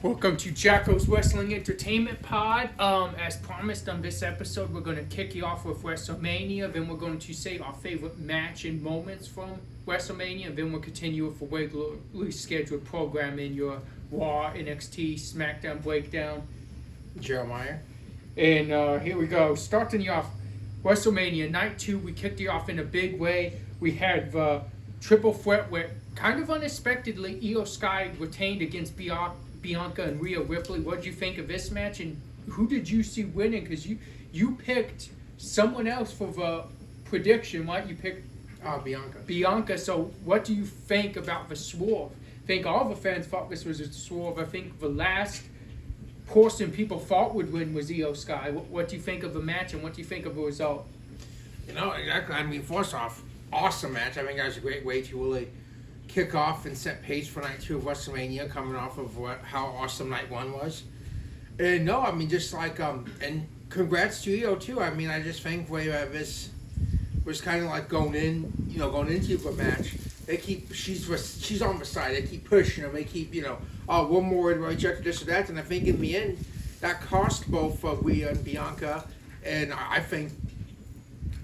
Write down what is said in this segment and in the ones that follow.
Welcome to Jackal's Wrestling Entertainment Pod. As promised on this episode, we're going to kick you off with WrestleMania. Then we're going to say our favorite match and moments from WrestleMania. Then we'll continue with a regularly scheduled program in your Raw, NXT, Smackdown breakdown. Jeremiah. And here we go. Starting you off, WrestleMania Night 2, we kicked you off in a big way. We had the triple threat where kind of unexpectedly Io Sky retained against Bianca and Rhea Ripley. What did you think of this match, and who did you see winning? Because you picked someone else for the prediction, right? You picked Bianca. So what do you think about the swerve? I think all the fans thought this was a swerve. I think the last person people thought would win was Io Sky. What do you think of the match, and what do you think of the result? You know, exactly. I mean, first off, awesome match. I think that was a great way to really kick off and set pace for Night 2 of WrestleMania, coming off of how awesome Night 1 was. And no, I mean, just like, and congrats to Io too. I mean, I just think this was kind of like going into the match. She's on the side. They keep pushing them. They keep, one more and rejected this or that. And I think in the end, that cost both Rhea and Bianca. And I think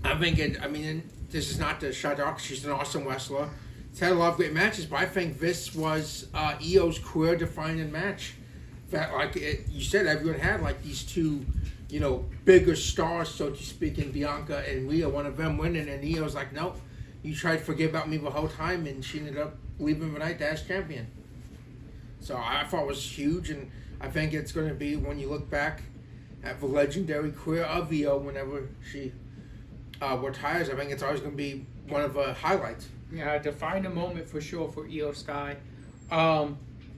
this is not to shut her off. She's an awesome wrestler. It's had a lot of great matches, but I think this was Io's career-defining match. That, you said, everyone had these two, bigger stars, so to speak, in Bianca and Rhea. One of them winning, and Io's like, nope, you tried to forget about me the whole time, and she ended up leaving the night as champion. So I thought it was huge, and I think it's going to be, when you look back at the legendary career of Io, whenever she retires, I think it's always going to be one of the highlights. Yeah, define a moment for sure for Io Sky.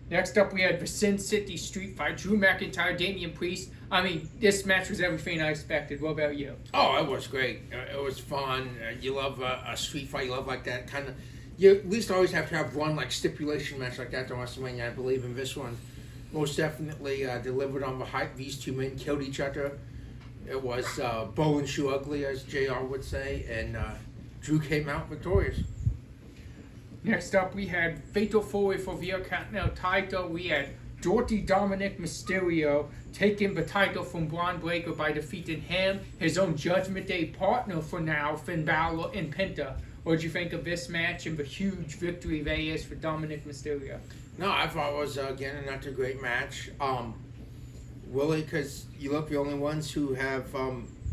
Next up, we had the Sin City Street Fight. Drew McIntyre, Damian Priest. I mean, this match was everything I expected. What about you? Oh, it was great. It was fun. You love a street fight. You love that kind of... You at least always have to have one stipulation match like that to WrestleMania. I believe in this one. Most definitely delivered on the hype. These two men killed each other. It was bow and shoe ugly, as JR would say. And Drew came out victorious. Next up, we had Fatal 4-Way for the Intercontinental title. We had Dirty Dominic Mysterio taking the title from Braun Breaker by defeating him, his own Judgment Day partner for now, Finn Balor, and Penta. What did you think of this match and the huge victory there is for Dominic Mysterio? No, I thought it was, again, another great match. Really, because you look, the only ones who have,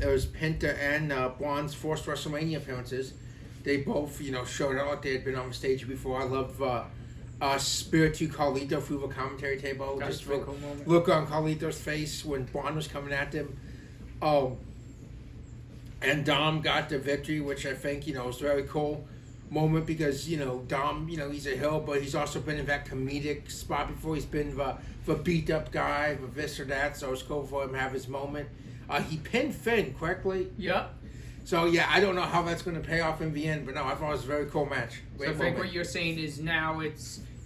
it was Penta and Braun's first WrestleMania appearances. They both, showed out like they had been on the stage before. I love Spiritu Carlito through the commentary table. That's just a cool moment. Look on Carlito's face when Braun was coming at them. And Dom got the victory, which I think, was a very cool moment because, Dom, he's a heel, but he's also been in that comedic spot before. He's been the beat-up guy, the this or that, so it's cool for him to have his moment. He pinned Finn, correctly? Yep. So, yeah, I don't know how that's going to pay off in the end, but no, I thought it was a very cool match. So I think what you're saying is now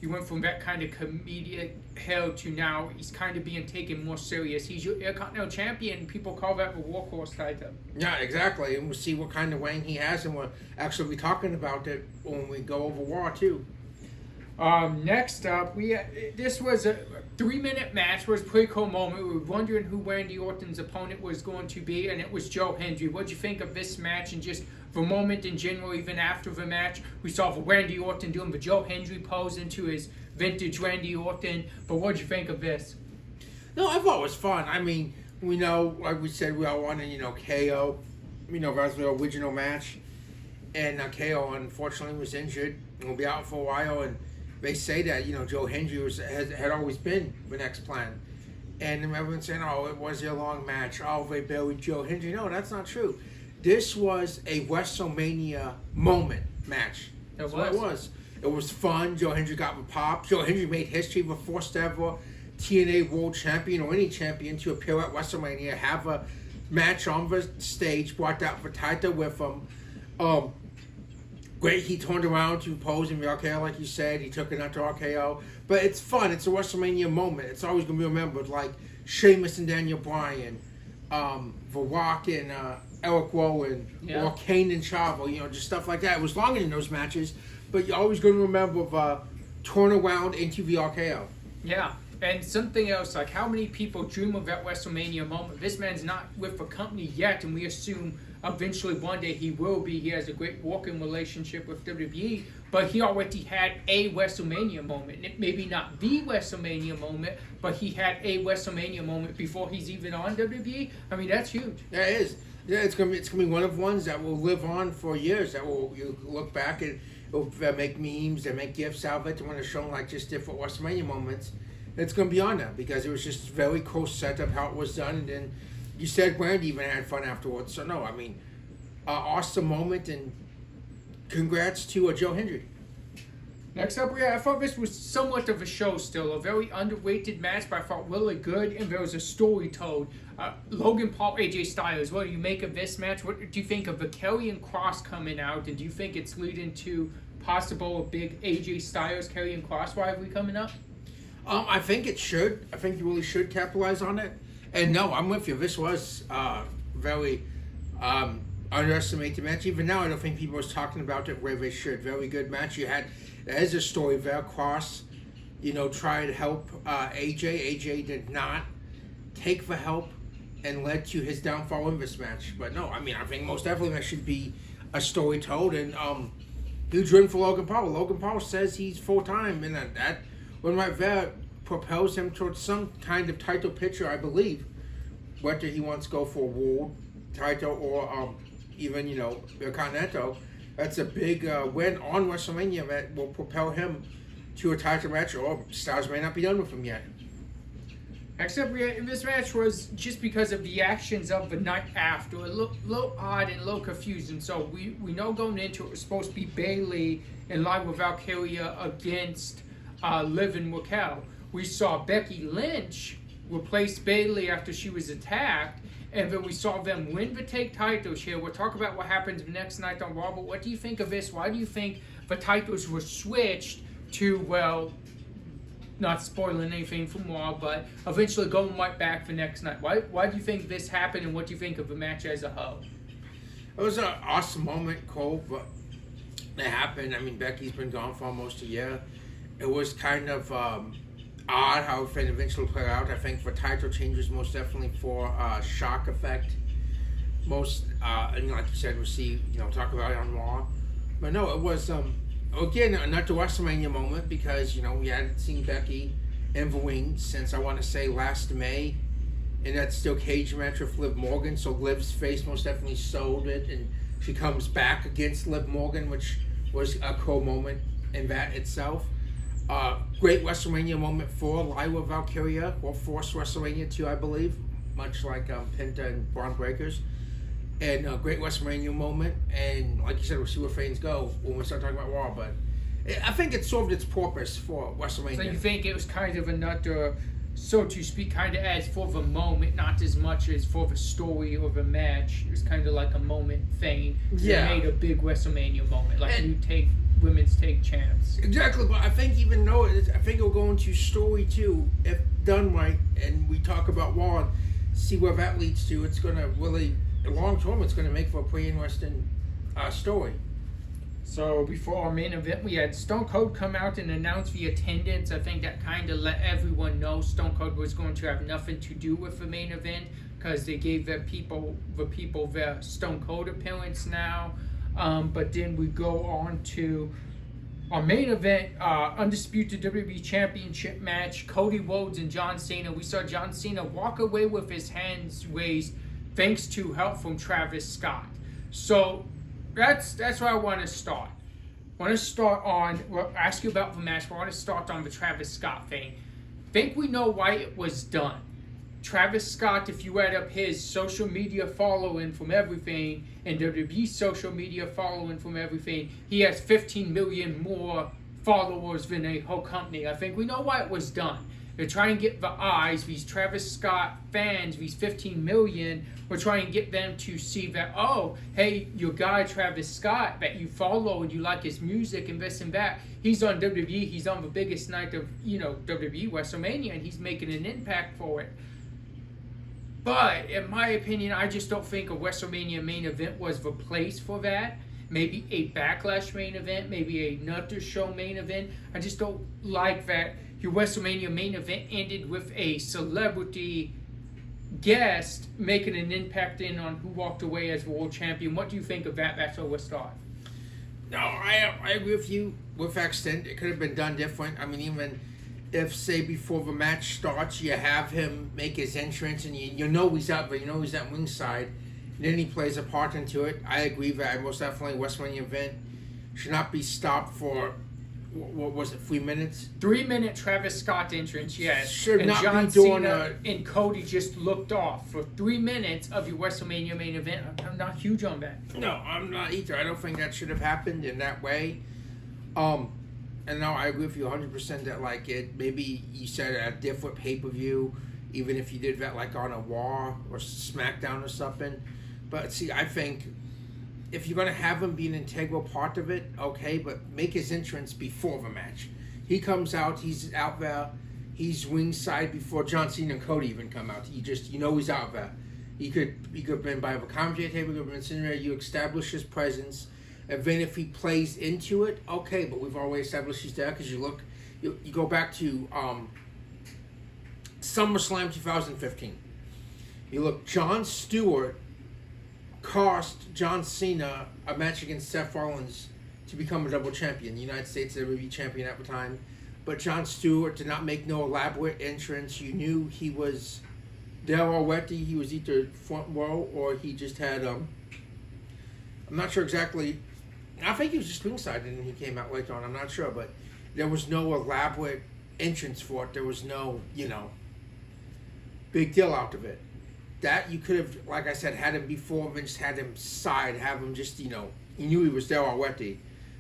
you went from that kind of comedic hell to now he's kind of being taken more serious. He's your Intercontinental Champion. People call that the Workhorse title. Yeah, exactly. And we'll see what kind of reign he has, and we'll actually be talking about it when we go over War, too. Next up, this was a 3-minute match. It was a pretty cool moment. We were wondering who Randy Orton's opponent was going to be, and it was Joe Hendry. What did you think of this match and just the moment in general? Even after the match, we saw Randy Orton doing the Joe Hendry pose into his vintage Randy Orton. But what did you think of this? No, I thought it was fun. I mean, we know, like we said, we all wanted, KO. That was the original match. And KO, unfortunately, was injured and will be out for a while. And they say that, Joe Hendry had always been the next plan. And everyone's saying, oh, it was a long match. Oh, they buried Joe Hendry. No, that's not true. This was a WrestleMania moment match. That's what it was. It was fun. Joe Hendry got the pop. Joe Hendry made history, the first ever TNA World Champion or any champion to appear at WrestleMania, have a match on the stage, brought out the title with him. Great, he turned around to pose in the RKO, like you said. He took it out to RKO. But it's fun. It's a WrestleMania moment. It's always going to be remembered, like Sheamus and Daniel Bryan, The Rock and Eric Rowan, or Kane and Chavo, just stuff like that. It was longer than those matches, but you're always going to remember the turnaround into the RKO. Yeah, And something else, like how many people dream of that WrestleMania moment? This man's not with a company yet, and we assume eventually one day he will be. He has a great working relationship with WWE, but he already had a WrestleMania moment. Maybe not the WrestleMania moment, but he had a WrestleMania moment before he's even on WWE. I mean, that's huge. Yeah, it is. Yeah, it's gonna be one of ones that will live on for years. That will you look back and it'll make memes and make gifs out of it. And when they're showing like just different WrestleMania moments, it's gonna be on there because it was just very cool setup how it was done. And then you said Randy even had fun afterwards. So no, I mean, awesome moment and congrats to Joe Hendry. Next up, I thought this was somewhat of a show still. A very underrated match, but I thought really good, and there was a story told. Logan Paul, AJ Styles, what do you make of this match? What do you think of the Karrion Kross coming out, and do you think it's leading to possible a big AJ Styles Karrion Kross rivalry coming up? I think it should. I think you really should capitalize on it. And no, I'm with you. This was very underestimated match. Even now, I don't think people are talking about it where they should. Very good match. There's a story there. Cross, tried to help AJ. AJ did not take the help and led to his downfall in this match. But no, I mean, I think most definitely there should be a story told. And huge win for Logan Paul. Logan Paul says he's full-time, and that one right there propels him towards some kind of title picture, I believe. Whether he wants to go for a world title or even, the Continental. That's a big win on WrestleMania that will propel him to a title match, or Styles may not be done with him yet. Except this match was just because of the actions of the night after. A little odd and a little confusing. So we know going into it was supposed to be Bayley in line with Valkyria against Liv and Raquel. We saw Becky Lynch replace Bayley after she was attacked. And then we saw them win the tag titles here. We'll talk about what happens next night on Raw, but what do you think of this? Why do you think the titles were switched to, well, not spoiling anything from Raw, but eventually going right back for next night? Why do you think this happened, and what do you think of the match as a whole? It was an awesome moment, Cole, but it happened. I mean, Becky's been gone for almost a year. It was kind of odd how it eventually played out. I think for title changes, most definitely for shock effect. And like you said, we'll see, talk about it on Raw. But no, it was, again, another WrestleMania moment because, we hadn't seen Becky in the ring since, I want to say, last May. And that's still cage match with Liv Morgan. So Liv's face most definitely sold it. And she comes back against Liv Morgan, which was a cool moment in that itself. Great WrestleMania moment for Lyra Valkyria, or Force WrestleMania 2, I believe, much like Penta and Braun Breakers. And a great WrestleMania moment, and like you said, we'll see where things go when we start talking about Raw, but I think it served its purpose for WrestleMania. So you think it was kind of another, so to speak, kind of as for the moment, not as much as for the story or the match. It was kind of like a moment thing. Yeah. It made a big WrestleMania moment, like women's take champs. Exactly, but I think even though I think it'll go into story too, if done right, and we talk about Raw and see where that leads to, it's going to really, long term, it's going to make for a pretty interesting story. So before our main event, we had Stone Cold come out and announce the attendance. I think that kind of let everyone know Stone Cold was going to have nothing to do with the main event because they gave the people their Stone Cold appearance now. But then we go on to our main event, Undisputed WWE Championship match, Cody Rhodes and John Cena. We saw John Cena walk away with his hands raised thanks to help from Travis Scott. So that's where I want to start. Ask you about the match, but I want to start on the Travis Scott thing. Think we know why it was done. Travis Scott, if you add up his social media following from everything and WWE's social media following from everything, he has 15 million more followers than a whole company. I think we know why it was done. They're trying to get the eyes, these Travis Scott fans, these 15 million, we're trying to get them to see that, oh, hey, your guy Travis Scott that you follow and you like his music and this and that, he's on WWE, he's on the biggest night of, WWE, WrestleMania, and he's making an impact for it. But, in my opinion, I just don't think a WrestleMania main event was the place for that. Maybe a Backlash main event, maybe a Nutter Show main event. I just don't like that your WrestleMania main event ended with a celebrity guest making an impact in on who walked away as world champion. What do you think of that? That's where we'll start. No, I agree with you with that extent. It could have been done different. I mean, even if, say, before the match starts, you have him make his entrance and you know he's out there, you know he's at ringside, and then he plays a part into it. I agree that most definitely WrestleMania event should not be stopped for, what was it, 3 minutes? 3 minute Travis Scott entrance, yes. Should and not John be doing Cena and Cody just looked off for 3 minutes of your WrestleMania main event. I'm not huge on that. No, I'm not either. I don't think that should have happened in that way. And no, I agree with you 100% that, like, it, maybe you said a different pay-per-view, even if you did that, like, on a Raw or Smackdown or something. But, see, I think if you're going to have him be an integral part of it, okay, but make his entrance before the match. He comes out, he's out there, he's ringside before John Cena and Cody even come out. You know he's out there. He could have been by the commentary table, he could have been sitting there, you establish his presence. And then if he plays into it, okay, but we've already established he's there because you go back to SummerSlam 2015. You look, Jon Stewart cost John Cena a match against Seth Rollins to become a double champion, the United States WWE champion at the time. But Jon Stewart did not make no elaborate entrance. You knew he was there already. He was either front row or he just had I'm not sure exactly. I think he was just ringside and he came out later on. I'm not sure, but there was no elaborate entrance for it. There was no, big deal out of it. That you could have, like I said, had him before and just had him side, have him just, you knew he was there already.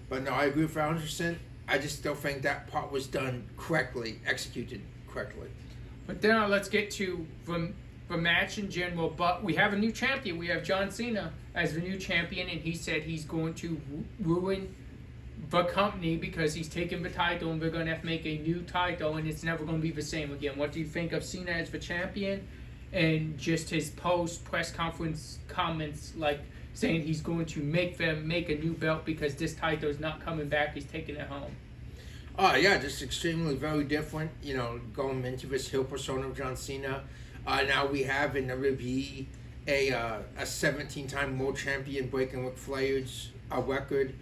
But no, I agree with 100%. I just don't think that part was done correctly, executed correctly. But then let's get to the match in general. But we have a new champion. We have John Cena as the new champion, and he said he's going to ruin the company because he's taking the title and they're going to have to make a new title and it's never going to be the same again. What do you think of Cena as the champion and just his post-press conference comments like saying he's going to make them make a new belt because this title is not coming back, he's taking it home? Oh, yeah, just extremely very different, going into this heel persona of John Cena. Now we have in WWE a 17-time world champion breaking Ric Flair's record.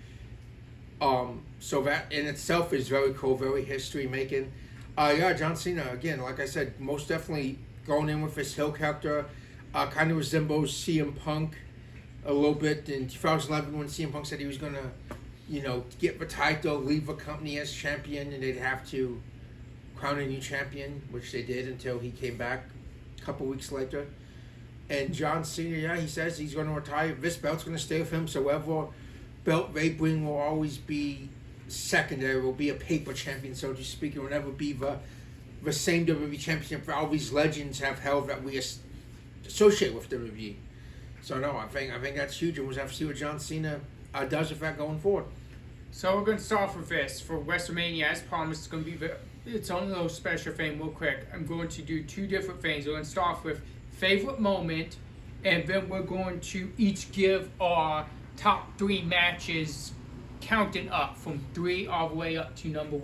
So that in itself is very cool, very history-making. Yeah, John Cena, again, like I said, most definitely going in with his heel character, kind of resembles CM Punk a little bit in 2011 when CM Punk said he was going to, get the title, leave the company as champion, and they'd have to crown a new champion, which they did until he came back a couple weeks later. And John Cena, yeah, he says he's going to retire. This belt's going to stay with him, so whatever belt they bring will always be secondary, will be a paper champion, so to speak. It will never be the same WWE championship that all these legends have held that we associate with WWE. So no, I think that's huge, and we'll have to see what John Cena does with that going forward. So we're going to start with this. For WrestleMania, as promised, it's going to be its own little special thing real quick. I'm going to do two different things. We're going to start with favorite moment, and then we're going to each give our top 3 matches counting up from 3 all the way up to number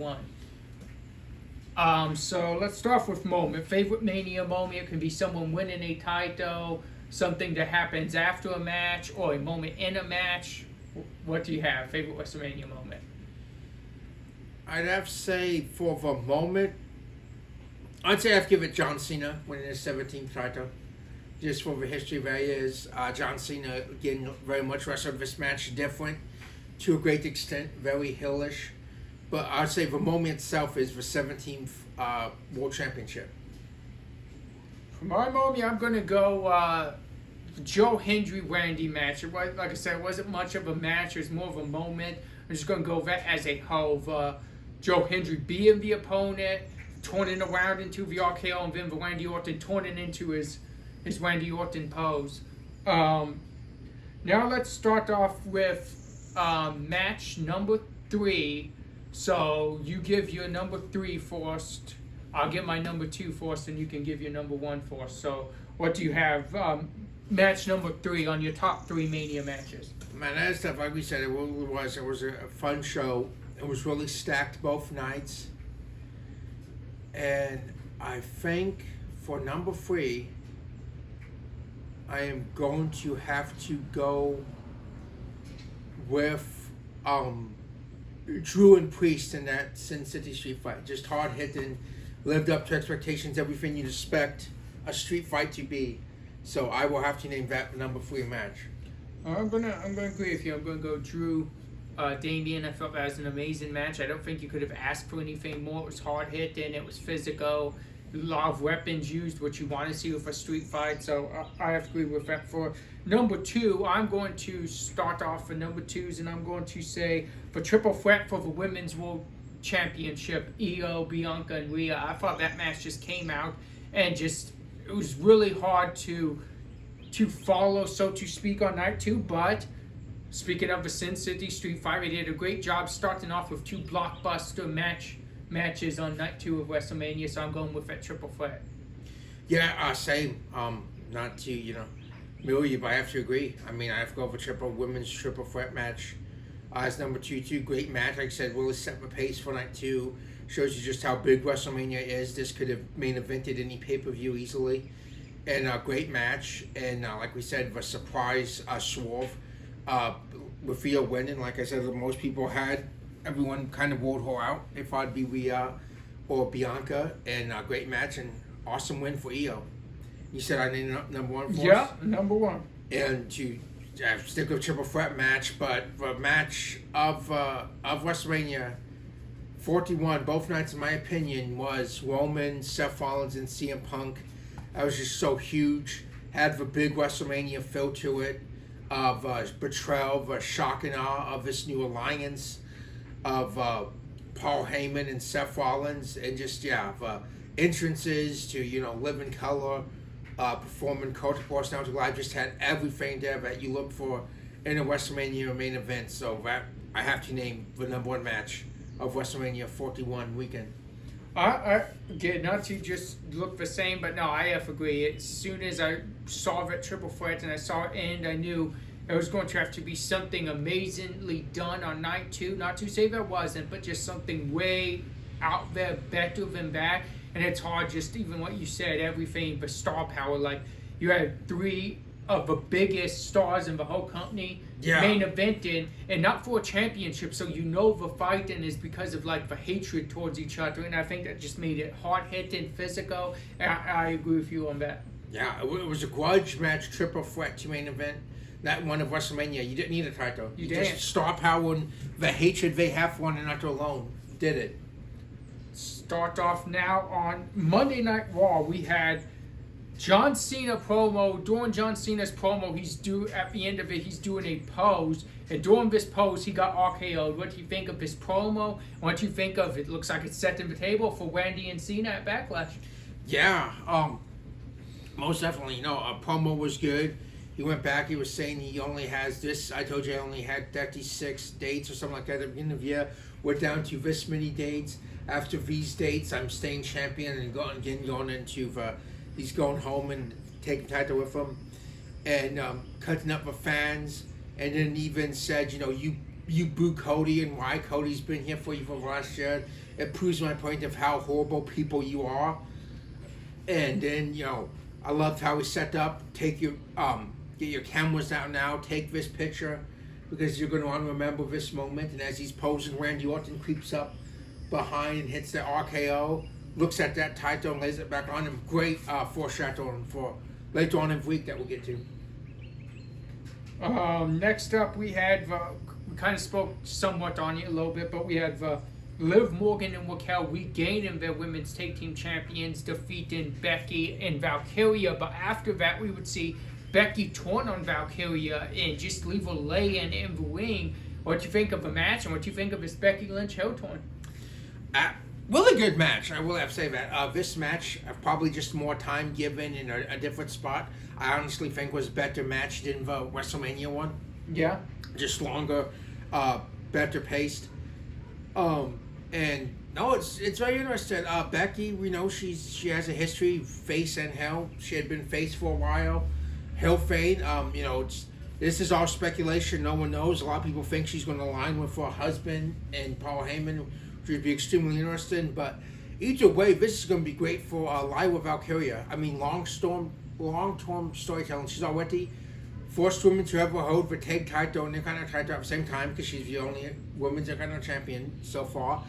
1. So let's start with moment. Favorite Mania moment. It can be someone winning a title, something that happens after a match, or a moment in a match. What do you have? Favorite WrestleMania moment? I'd have to say for the moment, I'd say I'd give it John Cena winning his 17th title. Just for the history that is. John Cena, again, very much wrestled this match different to a great extent, very hillish. But I'd say the moment itself is the 17th World Championship. For my moment, I'm going to go Joe Hendry-Randy match. It was, like I said, it wasn't much of a match. It was more of a moment. I'm just going to go that as a whole. Joe Hendry being the opponent, turning around into the RKO, and then the Randy Orton turning into his Randy Orton pose. Now let's start off with match number 3. So you give your number 3 first. I'll get my number 2 first, and you can give your number 1 first. So what do you have? Match number 3 on your top 3 Mania matches. Man, that stuff, like we said, it was a fun show. It was really stacked both nights. And I think for number 3, I am going to have to go with Drew and Priest in that Sin City street fight. Just hard hitting, lived up to expectations, everything you'd expect a street fight to be. So I will have to name that number 3 match. I'm gonna agree with you. I'm gonna go Drew, Damien. I felt that was an amazing match. I don't think you could have asked for anything more. It was hard hitting. It was physical. A lot of weapons used, what you want to see with a street fight. So I have to agree with that. For number 2, I'm going to start off for number 2s, and I'm going to say for triple threat for the Women's World Championship, Io, Bianca, and Rhea. I thought that match just came out and just it was really hard to follow, so to speak, on night 2. But speaking of the Sin City Street Fight, they did a great job starting off with 2 blockbuster matches on night 2 of WrestleMania. So I'm going with that triple threat. Yeah, same. Not to mirror you, but I have to agree. I mean, I have to go for women's triple threat match as number 2. Great match. Like I said, really set the pace for night 2. Shows you just how big WrestleMania is. This could have main evented any pay-per-view easily. And a great match. And like we said, the surprise swerve with Rhea winning. Like I said, most people had everyone kind of ruled her out. If I'd be Rhea or Bianca. And a great match and awesome win for Io. You said I named number 1 for us? Number 1. And to stick with triple threat match, but the match of WrestleMania 41, both nights in my opinion, was Roman, Seth Rollins, and CM Punk. That was just so huge. Had the big WrestleMania feel to it, of betrayal, the shock and awe of this new alliance, of Paul Heyman and Seth Rollins, and just the entrances to Live in Color, performing Culture Personality Live. Just had everything there that you look for in a WrestleMania main event. So that I have to name the number 1 match of WrestleMania 41 weekend. Again, not to just look the same, but no, I have to agree. As soon as I saw that triple threat and I saw it end, I knew it was going to have to be something amazingly done on night 2. Not to say there wasn't, but just something way out there, better than that. And it's hard, just even what you said, everything but star power. Like, you had 3 of the biggest stars in the whole company main eventing, and not for a championship. So the fighting is because of like the hatred towards each other, and I think that just made it hard hitting, physical. And I agree with you on that. Yeah, it was a grudge match, triple threat to main event. That one of WrestleMania, you didn't need a title. You didn't. Just star power and the hatred they have for one another alone did it. Start off now on Monday Night Raw. We had John Cena promo. During John Cena's promo, at the end of it, he's doing a pose. And during this pose, he got RKO'd. What do you think of his promo? What do you think of it? Looks like it's setting the table for Randy and Cena at Backlash. Yeah, most definitely. A promo was good. He went back. He was saying he only has this. I told you I only had 36 dates or something like that at the beginning of the year. We're down to this many dates. After these dates, I'm staying champion and going into he's going home and taking title with him, and cutting up with fans, and then even said, you boo Cody and why Cody's been here for you for the last year. It proves my point of how horrible people you are. And then I loved how he set up. Take your get your cameras out now. Take this picture because you're going to want to remember this moment. And as he's posing, Randy Orton creeps up behind and hits the RKO. Looks at that title and lays it back on him. Great foreshadowing for later on in the week that we'll get to. Next up, we had we kind of spoke somewhat on it a little bit, but we had Liv Morgan and Raquel regaining their women's tag team champions, defeating Becky and Valkyria. But after that, we would see Becky turn on Valkyria and just leave her laying in the ring. What do you think of the match, and what do you think of this Becky Lynch heel turn? Really good match. I will have to say that. This match, probably just more time given in a different spot. I honestly think was a better match than the WrestleMania one. Yeah. Just longer, better paced. And no, it's very interesting. Becky, we know she has a history, face and heel. She had been face for a while. Heel fade. This is all speculation. No one knows. A lot of people think she's going to align with her husband and Paul Heyman, which would be extremely interesting. But either way, this is going to be great for Lyra Valkyria. I mean, long-term storytelling. She's already first woman to ever hold the tag title and Intercontinental title at the same time because she's the only women's Intercontinental champion so far.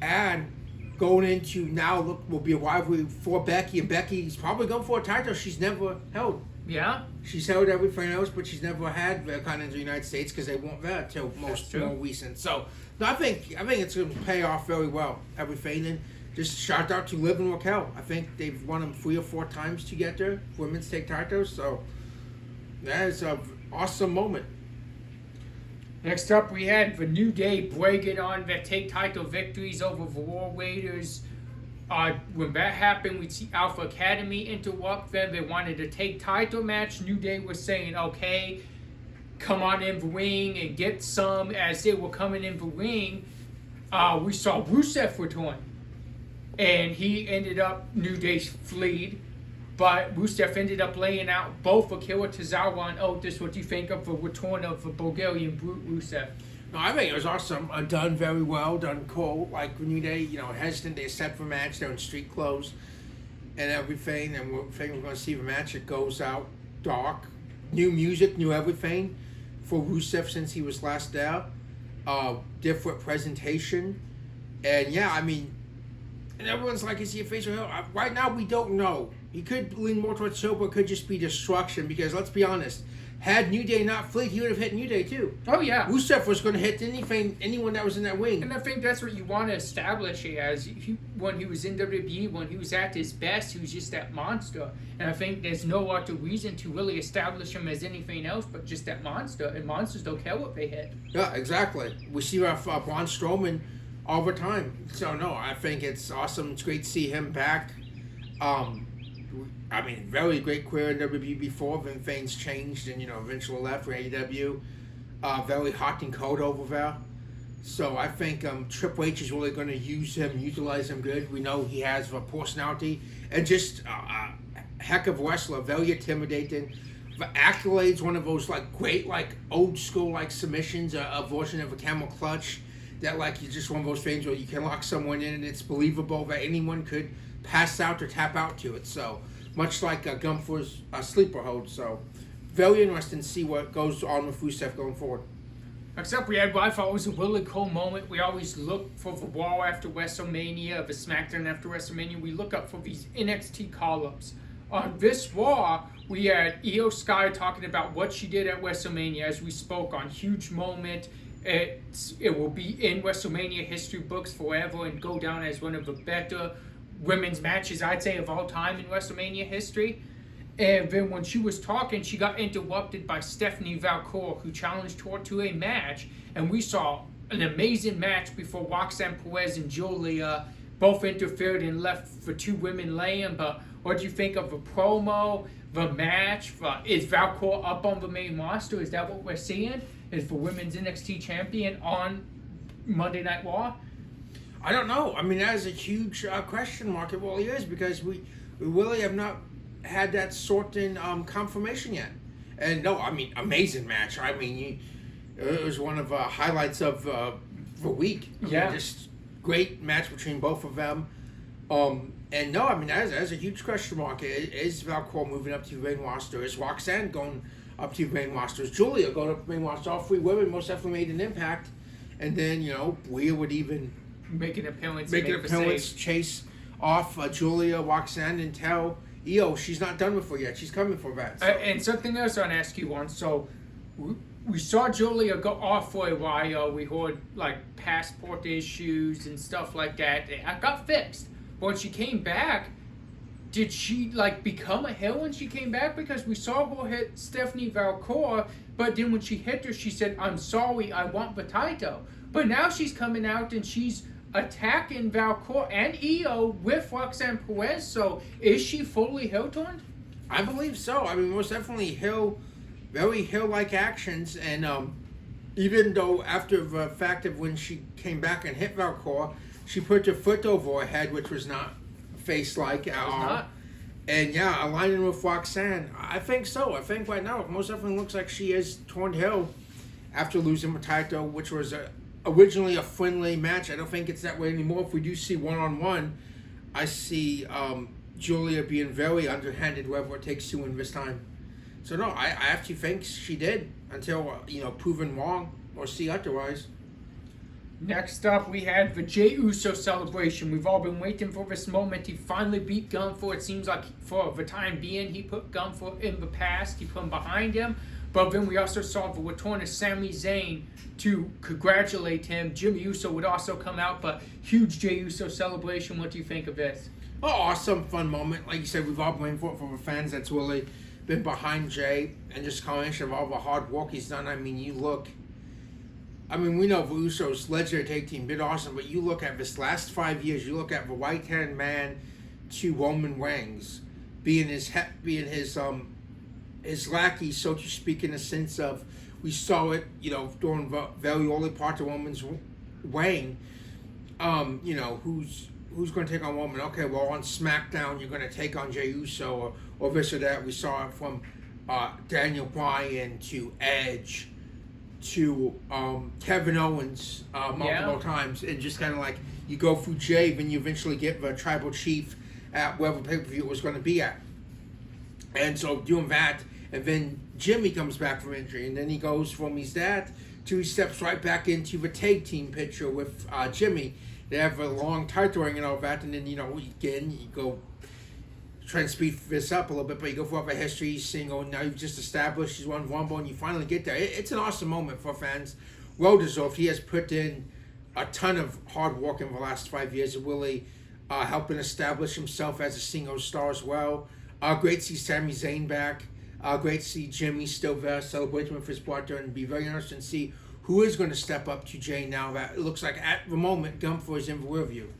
And going into now, look, will be a rivalry for Becky, and Becky's probably going for a title she's never held. Yeah. She's held everything else, but she's never had the Continental United States because they weren't there till more recent. So, no, I think it's going to pay off very well, everything. And just shout out to Liv and Raquel. I think they've won them 3 or 4 times together, women's tag titles. So, that is an awesome moment. Next up, we had the New Day breaking on their tag title victories over the War Raiders. When that happened, we see Alpha Academy interrupt them. They wanted a tag title match. New Day was saying, okay, come on in the ring and get some. As they were coming in the ring, we saw Rusev return. And he ended up, New Day fled. But Rusev ended up laying out both Akira Tozawa and Otis. What do you think of the return of the Bulgarian Brute Rusev? No, I think it was awesome. Done very well, done cool. Like New Day, hesitant. They set the match. They're in street clothes and everything. And we're going to see the match. It goes out dark. New music, new everything for Rusev since he was last there. Different presentation. And yeah, I mean, and everyone's like, is he a face or heel? Right now, we don't know. He could lean more towards heel, but it could just be destruction because let's be honest. Had New Day not fled, he would have hit New Day too. Oh, yeah. Rusev was going to hit anyone that was in that wing. And I think that's what you want to establish as when he was in WWE, when he was at his best, he was just that monster. And I think there's no other reason to really establish him as anything else but just that monster. And monsters don't care what they hit. Yeah, exactly. We see Braun Strowman all the time. So, no, I think it's awesome. It's great to see him back. I mean, very great career in WWE before, then things changed and, eventually left for AEW. Very hot and cold over there. So I think Triple H is really going to utilize him good. We know he has a personality and just a heck of a wrestler, very intimidating. The accolades, one of those great old school submissions, a version of a camel clutch that you're just one of those things where you can lock someone in and it's believable that anyone could pass out or tap out to it. So much like Gunther's sleeper hold. So very interesting to see what goes on with Rusev going forward. Except we had what I thought was a really cool moment. We always look for the Raw after WrestleMania, the Smackdown after WrestleMania. We look up for these NXT call-ups. On this Raw, we had Io Sky talking about what she did at WrestleMania as we spoke on. Huge moment. It will be in WrestleMania history books forever and go down as one of the better women's matches, I'd say, of all time in WrestleMania history. And then when she was talking, she got interrupted by Stephanie Valcour, who challenged her to a match. And we saw an amazing match before Roxanne Perez and Julia both interfered and left the 2 women laying. But what do you think of the promo, the match? Is Valcour up on the main roster? Is that what we're seeing? Is the women's NXT champion on Monday Night Raw? I don't know. I mean, that is a huge question mark. It really is because we really have not had that sort in confirmation yet. And no, I mean, amazing match. I mean, it was one of the highlights of the week. I mean, just great match between both of them. And no, I mean, that is a huge question mark. Is Valcour moving up to the main roster? Is Roxanne going up to the main roster? Is Julia going up to the main roster? All 3 women most definitely made an impact. And then, Rhea would even make an appearance, chase off Julia, Roxanne, and tell Io she's not done with her yet. She's coming for that. So. And something else I want to ask you on. So we saw Julia go off for a while. We heard passport issues and stuff like that. It got fixed. But when she came back, did she become a heel when she came back? Because we saw her hit Stephanie Valcour, but then when she hit her, she said, "I'm sorry, I want the title." But now she's coming out and she's attacking Valcour and Io with Roxanne Perez. So is she fully heel turned? I believe so. I mean, most definitely very heel-like actions. And even though after the fact of when she came back and hit Valcour, she put her foot over her head, which was not face-like at all. And yeah, aligning with Roxanne, I think so. I think right now it most definitely looks like she is turned heel after losing the title, which was originally a friendly match. I don't think it's that way anymore. If we do see one-on-one, I see Julia being very underhanded wherever it takes to win this time. So no, I actually think she did until proven wrong or see otherwise. Next up, we had the Jey Uso celebration. We've all been waiting for this moment. He finally beat Gunther. It seems like for the time being, he put Gunther in the past. He put him behind him. But then we also saw the return of Sami Zayn to congratulate him. Jimmy Uso would also come out, but huge Jey Uso celebration. What do you think of this? Oh, awesome, fun moment. Like you said, we've all been waiting for it for the fans that's really been behind Jay and just combination of all the hard work he's done. I mean, we know the Usos' legendary tag team did awesome, but you look at this last 5 years, you look at the right-hand man to Roman Reigns being his lackey, so to speak, in the sense of we saw it, during the very early part of Roman's reign. Who's going to take on Roman? Okay, well, on Smackdown, you're going to take on Jey Uso or this or that. We saw it from Daniel Bryan to Edge to Kevin Owens multiple times. And just kind of like you go through Jey, then you eventually get the tribal chief at wherever pay-per-view it was going to be at. And so doing that, and then Jimmy comes back from injury, and then he goes from his dad to he steps right back into the tag team picture with Jimmy. They have a long title ring and all that, and then, again, you go try and speed this up a little bit, but you go for a history, single, now you've just established he's won Rumble, and you finally get there. It's an awesome moment for fans. Well deserved. He has put in a ton of hard work in the last 5 years, really helping establish himself as a single star as well. Great to see Sami Zayn back. Great to see Jimmy still there, celebrating with his partner, and be very interested to see who is going to step up to Jay now that it looks like at the moment Gunther is in the rear view.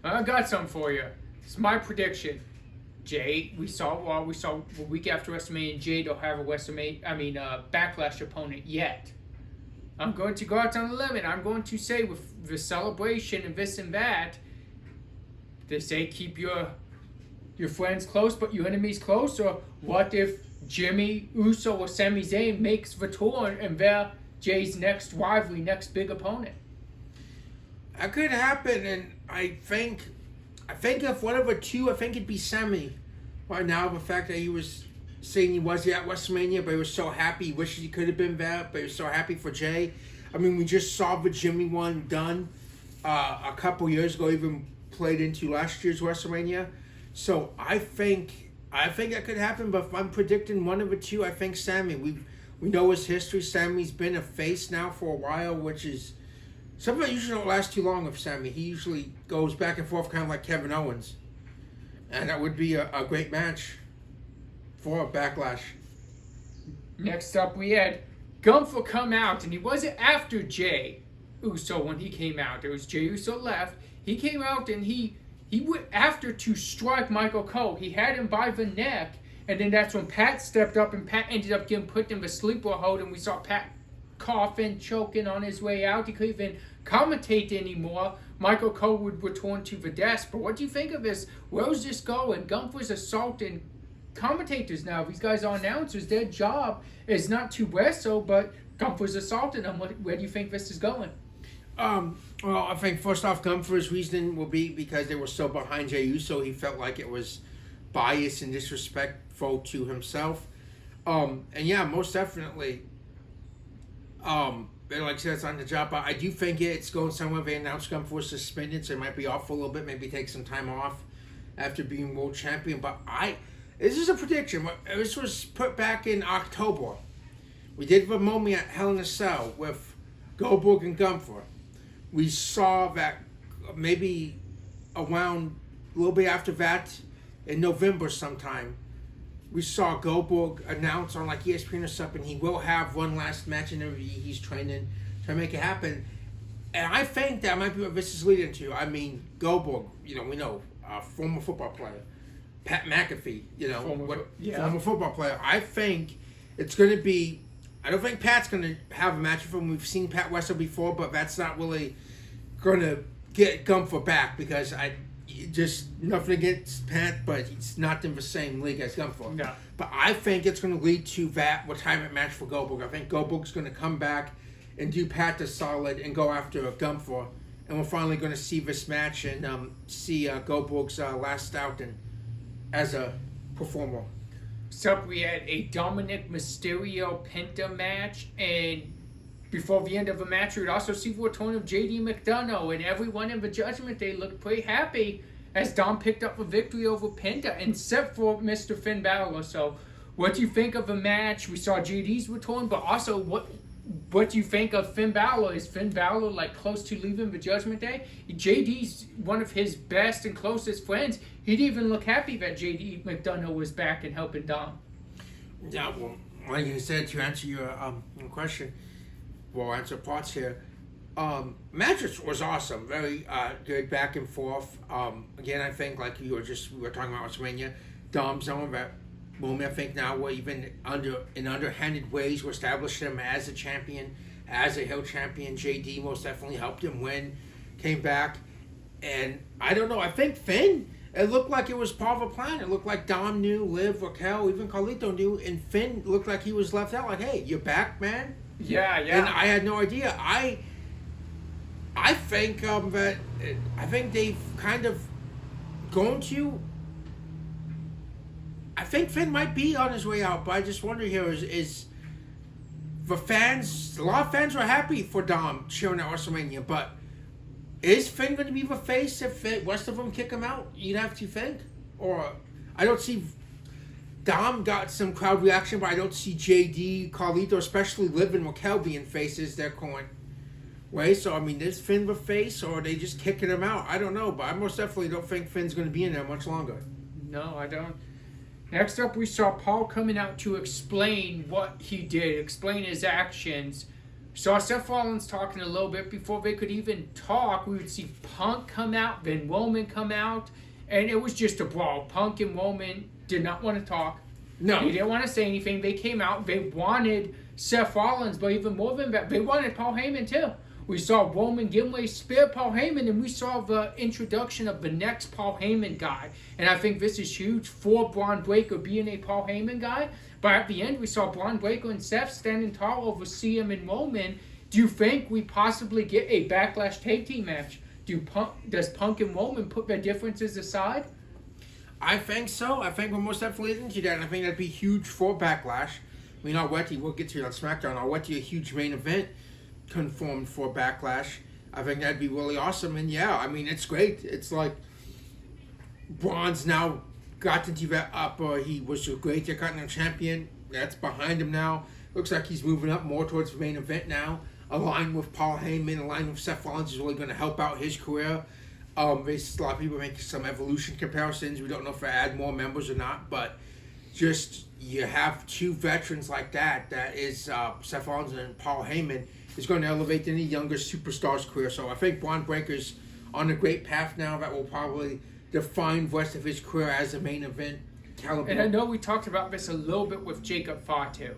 I got something for you. It's my prediction. Jay, we saw the week after WrestleMania, Jay don't have a Backlash opponent yet. I'm going to go out on a limb. I'm going to say with the celebration and this and that, they say keep your friends close but your enemies close. Or what if Jimmy Uso or Sami Zayn makes the turn and they're Jay's next rivalry, next big opponent? That could happen, and I think if one of the two, I think it'd be Sami. Right now, the fact that he was saying he was at WrestleMania, but he was so happy, he wishes he could have been there, but he was so happy for Jay. I mean, we just saw the Jimmy one done a couple years ago, even played into last year's WrestleMania. So I think that could happen, but if I'm predicting one of the two, I think Sami. We know his history. Sami's been a face now for a while, which is something that usually don't last too long with Sami. He usually goes back and forth kind of like Kevin Owens. And that would be a great match for a Backlash. Next up, we had Gunther come out, and he wasn't after Jey Uso when he came out. It was Jey Uso left. He came out, and he went after to strike Michael Cole. He had him by the neck, and then that's when Pat stepped up, and Pat ended up getting put in the sleeper hold, and we saw Pat coughing, choking on his way out. He couldn't even commentate anymore. Michael Cole would return to the desk. But what do you think of this? Where's this going? Gunther's assaulting commentators now. These guys are announcers. Their job is not to wrestle, but Gunther's assaulting them. Where do you think this is going? Well, I think first off, Gunther's reason will be because they were so behind Jey Uso, he felt like it was biased and disrespectful to himself. And yeah, most definitely. Like I said, it's on the job. But I do think it's going somewhere. They announced Gunther suspended, so it might be off for a little bit. Maybe take some time off after being world champion. But this is a prediction. This was put back in October. We did the moment at Hell in a Cell with Goldberg and Gunther. We saw that maybe around a little bit after that, in November sometime, we saw Goldberg announce on like ESPN or something he will have one last match in the he's training to make it happen. And I think that might be what this is leading to. I mean, Goldberg, we know, former football player. Pat McAfee, former football player. I think it's going to be, I don't think Pat's going to have a match with him. We've seen Pat wrestle before, but that's not really going to get Gunther back because just nothing against Pat, but he's not in the same league as Gunther. No. But I think it's going to lead to that retirement match for Goldberg. I think Goldberg's going to come back and do Pat the solid and go after Gunther and we're finally going to see this match and see Goldberg's last outing as a performer. So we had a Dominic Mysterio Penta match, and before the end of the match, we would also see the return of JD McDonough, and everyone in the Judgment Day looked pretty happy as Dom picked up a victory over Penta, except for Mr. Finn Balor. So, what do you think of the match? We saw JD's return, but also what do you think of Finn Balor? Is Finn Balor like close to leaving the Judgment Day? JD's one of his best and closest friends. He didn't even look happy that JD McDonough was back and helping Dom. Yeah, well, like I said, to answer your question, well, answer parts here. Match was awesome, very good back and forth. Again, I think like we were talking about WrestleMania, Dom's on that moment. I think now we're even in underhanded ways we're establishing him as a champion, as a heel champion. JD most definitely helped him win, came back, and I don't know. I think Finn. It looked like it was part of a plan. It looked like Dom knew, Liv, Raquel, even Carlito knew, and Finn looked like he was left out. Like, hey, you're back, man. Yeah. And I had no idea. I think that I think they've kind of gone to. I think Finn might be on his way out, but I just wonder here is the fans. A lot of fans were happy for Dom cheering at WrestleMania, but is Finn going to be the face if the rest of them kick him out? You'd have to think, or I don't see. Dom got some crowd reaction, but I don't see JD, Carlito, especially Liv and Raquel being faces. They're going way. So I mean, is Finn the face, or are they just kicking him out? I don't know, but I most definitely don't think Finn's going to be in there much longer. No, I don't. Next up, we saw Paul coming out to explain what he did, explain his actions. Saw Seth Rollins talking a little bit before they could even talk. We would see Punk come out, then Roman come out, and it was just a brawl. Punk and Roman did not want to talk. No. They didn't want to say anything. They came out. They wanted Seth Rollins, but even more than that, they wanted Paul Heyman too. We saw Roman Gimli spear Paul Heyman, and we saw the introduction of the next Paul Heyman guy. And I think this is huge for Braun Breaker being a Paul Heyman guy. But at the end, we saw Braun Breaker and Seth standing tall over CM and Roman. Do you think we possibly get a Backlash tag team match? Does Punk and Roman put their differences aside? I think so. I think we're most definitely into that. And I think that'd be huge for Backlash. I mean, already, we'll get to it on Smackdown. Already a huge main event conformed for Backlash. I think that'd be really awesome. And yeah, I mean, it's great. It's like Braun's now got into that up. He was a great Intercontinental Champion. That's behind him now. Looks like he's moving up more towards the main event now. Aligned with Paul Heyman, aligned with Seth Rollins is really going to help out his career. A lot of people make some Evolution comparisons. We don't know if they add more members or not, but just you have two veterans like that. That is Seth Rollins and Paul Heyman is going to elevate any younger superstar's career. So I think Braun Breaker's on a great path now that will probably define the rest of his career as a main event caliber. And I know we talked about this a little bit with Jacob Fatu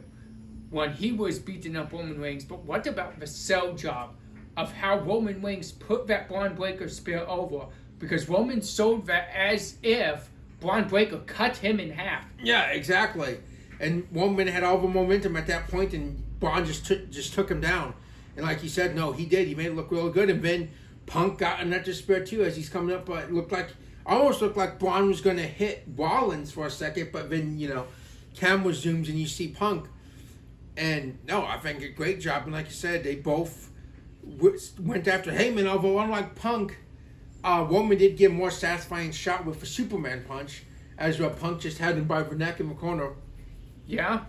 when he was beating up Roman Reigns, but what about the sell job of how Roman Reigns put that Braun Breaker spear over? Because Roman sold that as if Braun Breaker cut him in half. Yeah, exactly. And Roman had all the momentum at that point, and Braun just took him down. And like you said, no, he did. He made it look really good. And then Punk got another spear too as he's coming up. But it almost looked like Braun was going to hit Rollins for a second. But then, camera zooms and you see Punk. And no, I think a great job. And like you said, they both went after Heyman. Although unlike Punk, Roman did get a more satisfying shot with a Superman punch. As Punk just had him by the neck in the corner. Yeah.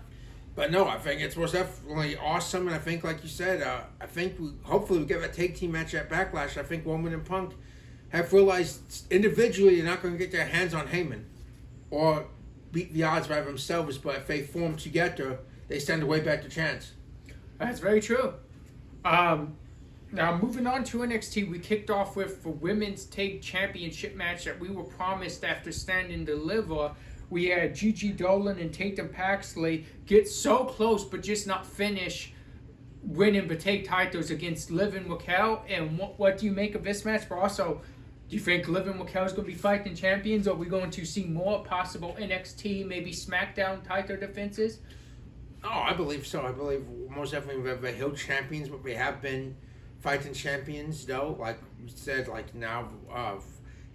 But no, I think it was definitely awesome, and I think, like you said, hopefully we get a tag team match at Backlash. I think Roman and Punk have realized individually they're not going to get their hands on Heyman or beat the odds by themselves, but if they form together, they stand a way better chance. That's very true. Now, moving on to NXT, we kicked off with the Women's Tag Championship match that we were promised after Stand and Deliver. We had Gigi Dolan and Tatum Paxley get so close but just not finish winning the tag titles against Liv and Raquel. And what do you make of this match? But also, do you think Liv and Raquel is going to be fighting champions? Or are we going to see more possible NXT, maybe SmackDown title defenses? Oh, I believe so. I believe most definitely we have the heel champions, but we have been fighting champions, though. Like we said, like now,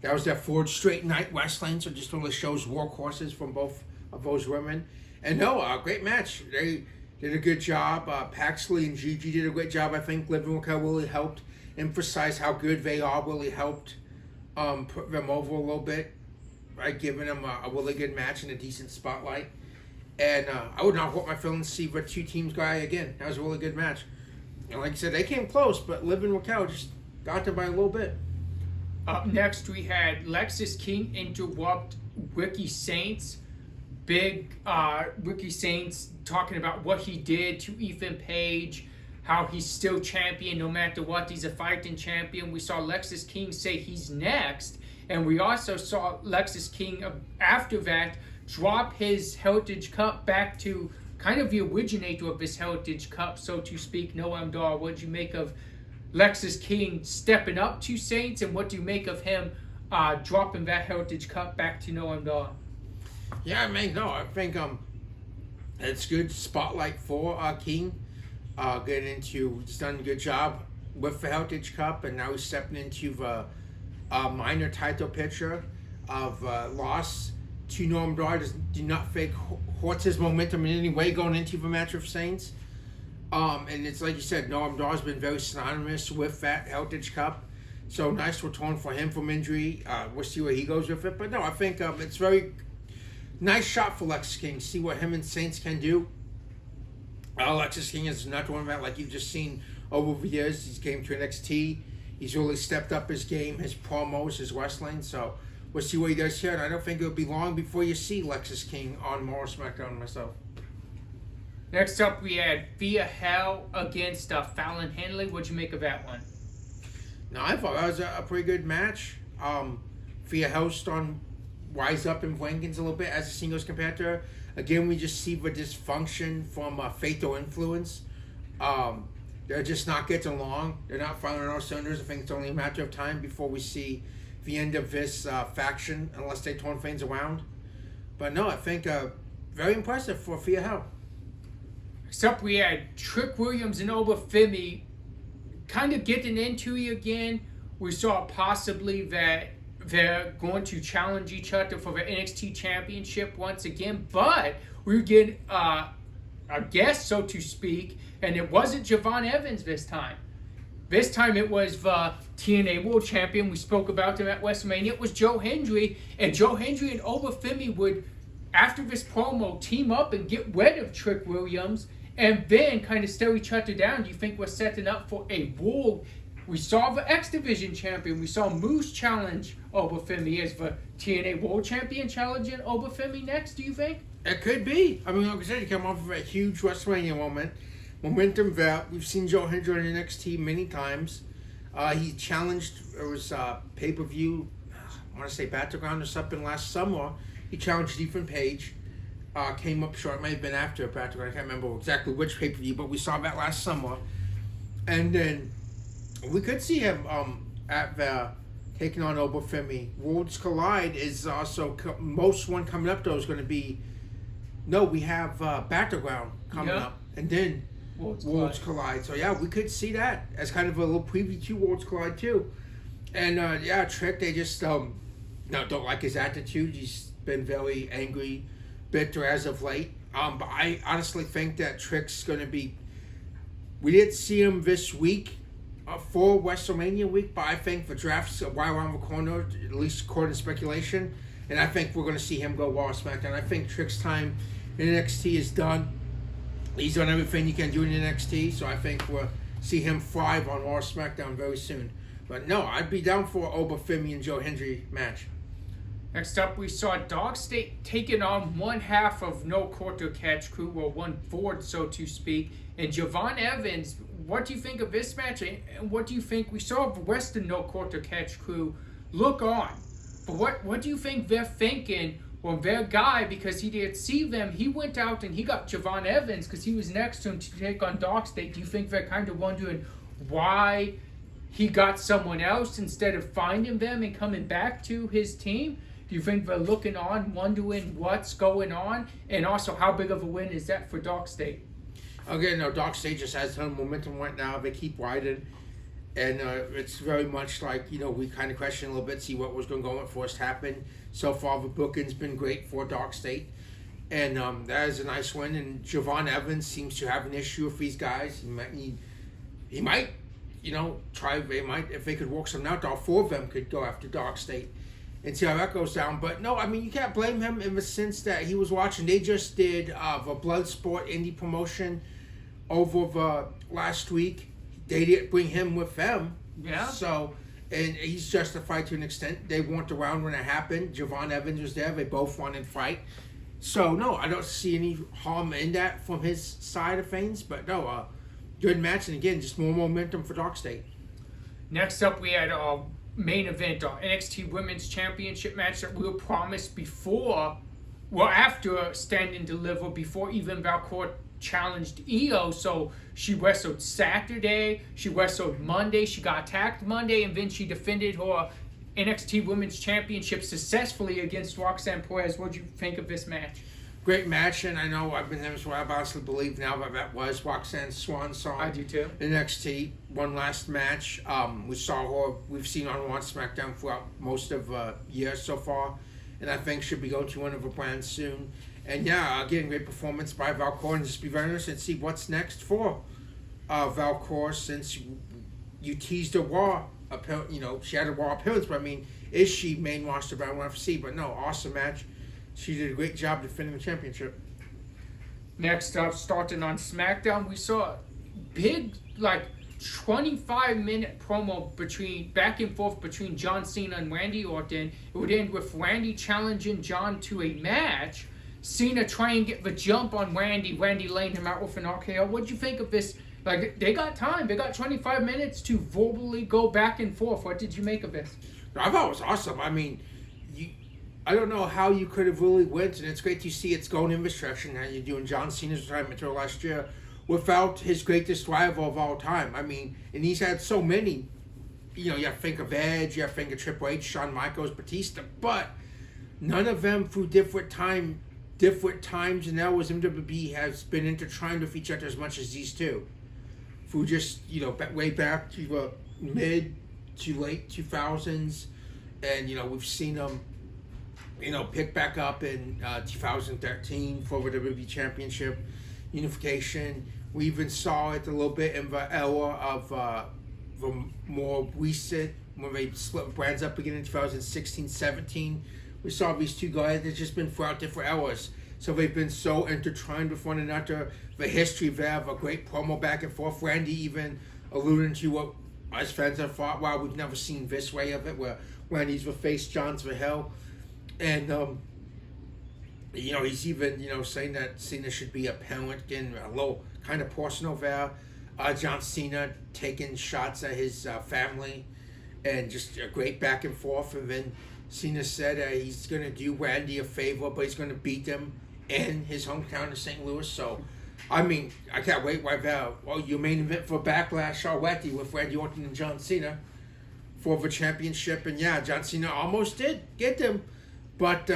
that was their fourth straight night wrestling, so just really shows workhorses from both of those women. And no, great match. They did a good job. Paxley and Gigi did a great job. I think Liv and Raquel really helped emphasize how good they are. Really helped put them over a little bit by giving them a really good match and a decent spotlight. And I would not hurt my feelings to see what two teams go again. That was a really good match. And like I said, they came close, but Liv and Raquel just got them by a little bit. Up next, we had Lexis King interrupt Ricky Saints. Big Ricky Saints talking about what he did to Ethan Page, how he's still champion no matter what. He's a fighting champion. We saw Lexis King say he's next. And we also saw Lexis King, after that, drop his Heritage Cup back to kind of the originator of this Heritage Cup, so to speak, Noam Dar. What did you make of Lexis King stepping up to Saints, and what do you make of him dropping that Heritage Cup back to Noam Dar? Yeah, I think it's good spotlight for King. Getting into, he's done a good job with the Heritage Cup, and now he's stepping into the minor title picture of loss to Noam Dar. Do not think hurts his momentum in any way going into the match with Saints. And it's like you said, Noam Dar's been very synonymous with that Heritage Cup. So nice return for him from injury. We'll see where he goes with it. But no, I think it's very nice shot for Lexis King. See what him and Saints can do. Lexis King is another one that, like you've just seen over the years. He's came to NXT. He's really stepped up his game, his promos, his wrestling. So we'll see what he does here. And I don't think it'll be long before you see Lexis King on more Smackdown myself. Next up, we had Thea Hell against Fallon Henley. What'd you make of that one? No, I thought that was a pretty good match. Thea Hell on rise up in rankings a little bit as a singles competitor. Again, we just see the dysfunction from Fatal Influence. They're just not getting along. They're not firing on all cylinders. I think it's only a matter of time before we see the end of this faction, unless they turn things around. But no, I think very impressive for Thea Hell. Next up, we had Trick Williams and Oba Femi kind of getting into it again. We saw possibly that they're going to challenge each other for the NXT Championship once again, but we get a guest, so to speak, and it wasn't Javon Evans this time. This time it was the TNA World Champion. We spoke about him at WrestleMania. It was Joe Hendry, and Joe Hendry and Oba Femi would, after this promo, team up and get rid of Trick Williams and then kind of stare each other down. Do you think we're setting up for a world? We saw the X Division champion. We saw Moose challenge Oba Femi as the TNA World Champion challenging Oba Femi next, do you think? It could be. I mean, like I said, he came off of a huge WrestleMania momentum that we've seen Joe Hendry on NXT many times. He challenged, it was pay-per-view, I want to say Battleground or something last summer. He challenged Ethan Page. Came up short. It may have been after Battleground. I can't remember exactly which pay-per-view, but we saw that last summer. And then we could see him at the taking on Oba Femi. Worlds Collide is also most one coming up though is going to be. No, we have Battleground coming up, and then Worlds Collide. So yeah, we could see that as kind of a little preview to Worlds Collide too. And yeah, Trick, they just don't like his attitude. He's been very angry, bitter as of late. But I honestly think that Trick's going to be. We didn't see him this week. For WrestleMania week, but I think the draft's right around the corner, at least according to speculation, and I think we're going to see him go Raw or SmackDown. I think Trick's time in NXT is done. He's done everything he can do in NXT, so I think we'll see him thrive on Raw or SmackDown very soon. But no, I'd be down for Oba Femi and Joe Hendry match. Next up, we saw Dog State taking on one half of No Quarter Catch Crew, or one fourth, so to speak, and Javon Evans. What do you think of this match, and what do you think? We saw the Western No Quarter Catch Crew look on, but what do you think they're thinking when their guy, because he didn't see them, he went out and he got Javon Evans because he was next to him to take on Dog State. Do you think they're kind of wondering why he got someone else instead of finding them and coming back to his team? Do you think they're looking on, wondering what's going on, and also how big of a win is that for Dog State? Again, no, Dog State just has a ton of momentum right now. They keep riding. And it's very much like, we kind of question a little bit, see what was going to go on, what first happened. So far, the booking's been great for Dark State. And that is a nice win. And Javon Evans seems to have an issue with these guys. He might, try. They might, if they could work something out, all four of them could go after Dark State and see how that goes down. But no, I mean, you can't blame him in the sense that he was watching. They just did the Bloodsport indie promotion over the last week. They didn't bring him with them. Yeah. So, and he's justified to an extent. They weren't around when it happened. Javon Evans was there. They both won in fight. So, no, I don't see any harm in that from his side of things. But, no, good match. And, again, just more momentum for Dark State. Next up, we had our main event, our NXT Women's Championship match that we were promised after Stand and Deliver, before even Valcourt challenged Io. So she wrestled Saturday, she wrestled Monday, she got attacked Monday, and then she defended her NXT Women's Championship successfully against Roxanne Perez. What did you think of this match? Great match, and I know I've been there, so I honestly believe now that was Roxanne's swan song. I do too. NXT, one last match. We've seen her on SmackDown throughout most of year so far, and I think she'll be going to one of her brands soon. And yeah, again, great performance by Valcourt, and just be very interested to see what's next for Valcourt, since you teased a Raw appearance, she had a Raw appearance, but I mean, is she main roster bound? We'll have to see. But no, awesome match. She did a great job defending the championship. Next up, starting on SmackDown, we saw a big, 25-minute promo back and forth between John Cena and Randy Orton. It would end with Randy challenging John to a match. Cena trying to get the jump on Randy laying him out with an RKO. What'd you think of this? They got time. They got 25 minutes to verbally go back and forth. What did you make of this? I thought it was awesome. I mean, I don't know how you could have really went, and it's great to see it's going in this direction. Now you're doing John Cena's retirement tour last year without his greatest rival of all time. I mean, and he's had so many. You have to think of Edge, you have to think of Triple H, Shawn Michaels, Batista, but none of them through different times, and that was WWE has been intertwined with each other as much as these two. Through just, way back to the mid to late 2000s, and, we've seen them, pick back up in 2013 for the WWE Championship unification. We even saw it a little bit in the era of the more recent, when they split brands up again in 2016, 17. We saw these two guys. They've just been throughout different eras. So they've been so intertwined with one another. The history they have a great promo back and forth. Randy even alluding to what us fans have thought, wow, we've never seen this way of it, where Randy's the face, John's the heel. And, he's even, saying that Cena should be a parent, getting a little kind of personal there. John Cena taking shots at his family, and just a great back and forth. And then Cena said he's going to do Randy a favor, but he's going to beat him in his hometown of St. Louis. So, I mean, I can't wait right now. Well, your main event for Backlash already with Randy Orton and John Cena for the championship. And yeah, John Cena almost did get them, but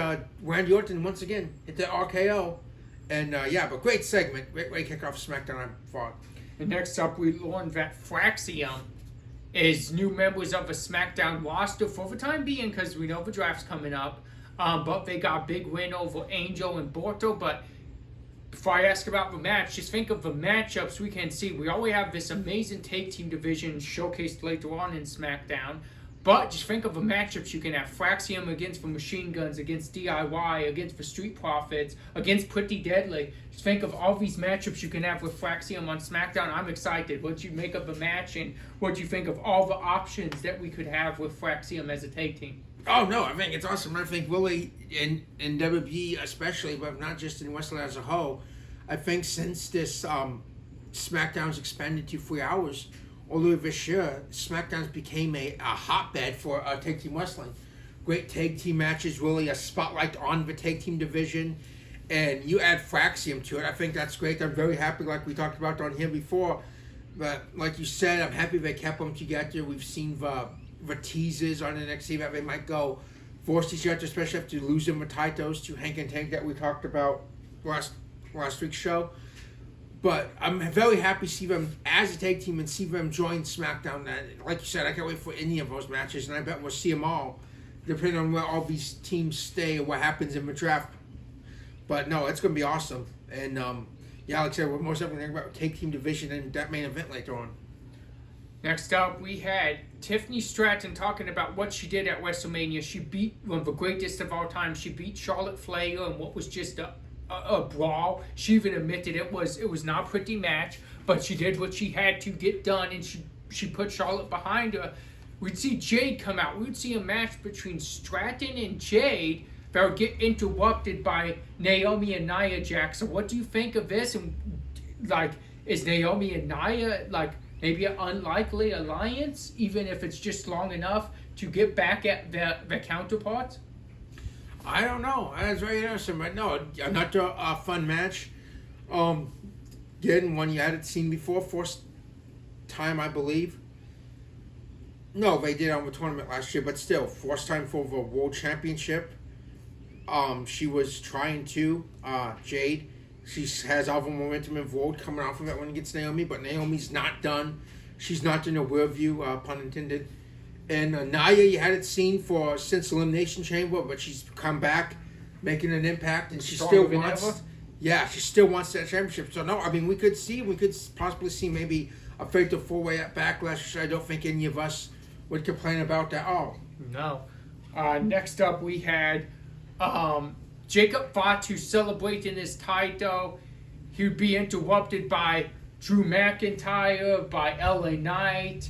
Randy Orton once again hit the RKO. And but great segment. Great way to kick off SmackDown, I thought. And next up, we learned that Fraxium is new members of the SmackDown roster for the time being, because we know the draft's coming up. But they got a big win over Angel and Borto. But before I ask about the match, just think of the matchups we can see. We already have this amazing tag team division showcased later on in SmackDown. But just think of the matchups you can have. Fraxium against the Machine Guns, against DIY, against the Street Profits, against Pretty Deadly. Just think of all these matchups you can have with Fraxium on SmackDown. I'm excited. What do you make of the match, and what do you think of all the options that we could have with Fraxium as a tag team? Oh, no, I think it's awesome. I think really, in WWE especially, but not just in wrestling as a whole, I think since this SmackDown's expanded to 3 hours, although this year, SmackDown's became a hotbed for tag team wrestling. Great tag team matches, really a spotlight on the tag team division. And you add Fraxium to it, I think that's great. I'm very happy, like we talked about on here before. But like you said, I'm happy they kept them together. We've seen the teases on NXT that they might go force each other, especially after losing the titles to Hank and Tank that we talked about last week's show. But I'm very happy to see them as a tag team and see them join SmackDown. Like you said, I can't wait for any of those matches, and I bet we'll see them all, depending on where all these teams stay or what happens in the draft. But no, it's going to be awesome. And yeah, like I said, we're most definitely thinking about tag team division and that main event later on. Next up, we had Tiffany Stratton talking about what she did at WrestleMania. She beat one of the greatest of all time. She beat Charlotte Flair in what was just a brawl. She even admitted it was not a pretty match, but she did what she had to get done, and she put Charlotte behind her. We'd see Jade come out. We'd see a match between Stratton and Jade that would get interrupted by Naomi and Nia Jax. So what do you think of this? And like, is Naomi and Nia like maybe an unlikely alliance, even if it's just long enough to get back at their counterparts? I don't know. That's very interesting, but no, another fun match. Again, one you hadn't seen before, first time I believe. No, they did on the tournament last year, but still, first time for the World Championship. She was trying to, Jade. She has all the momentum in World coming off of it when against Naomi, but Naomi's not done. She's not in a rear view, pun intended. And Nia, you hadn't seen since Elimination Chamber, but she's come back, making an impact, and she still wants. Yeah, she still wants that championship. So no, I mean we could possibly see maybe a fatal 4-way at Backlash, which I don't think any of us would complain about that. Oh no. Next up, we had Jacob Fatu celebrating his title. He would be interrupted by Drew McIntyre, by LA Knight,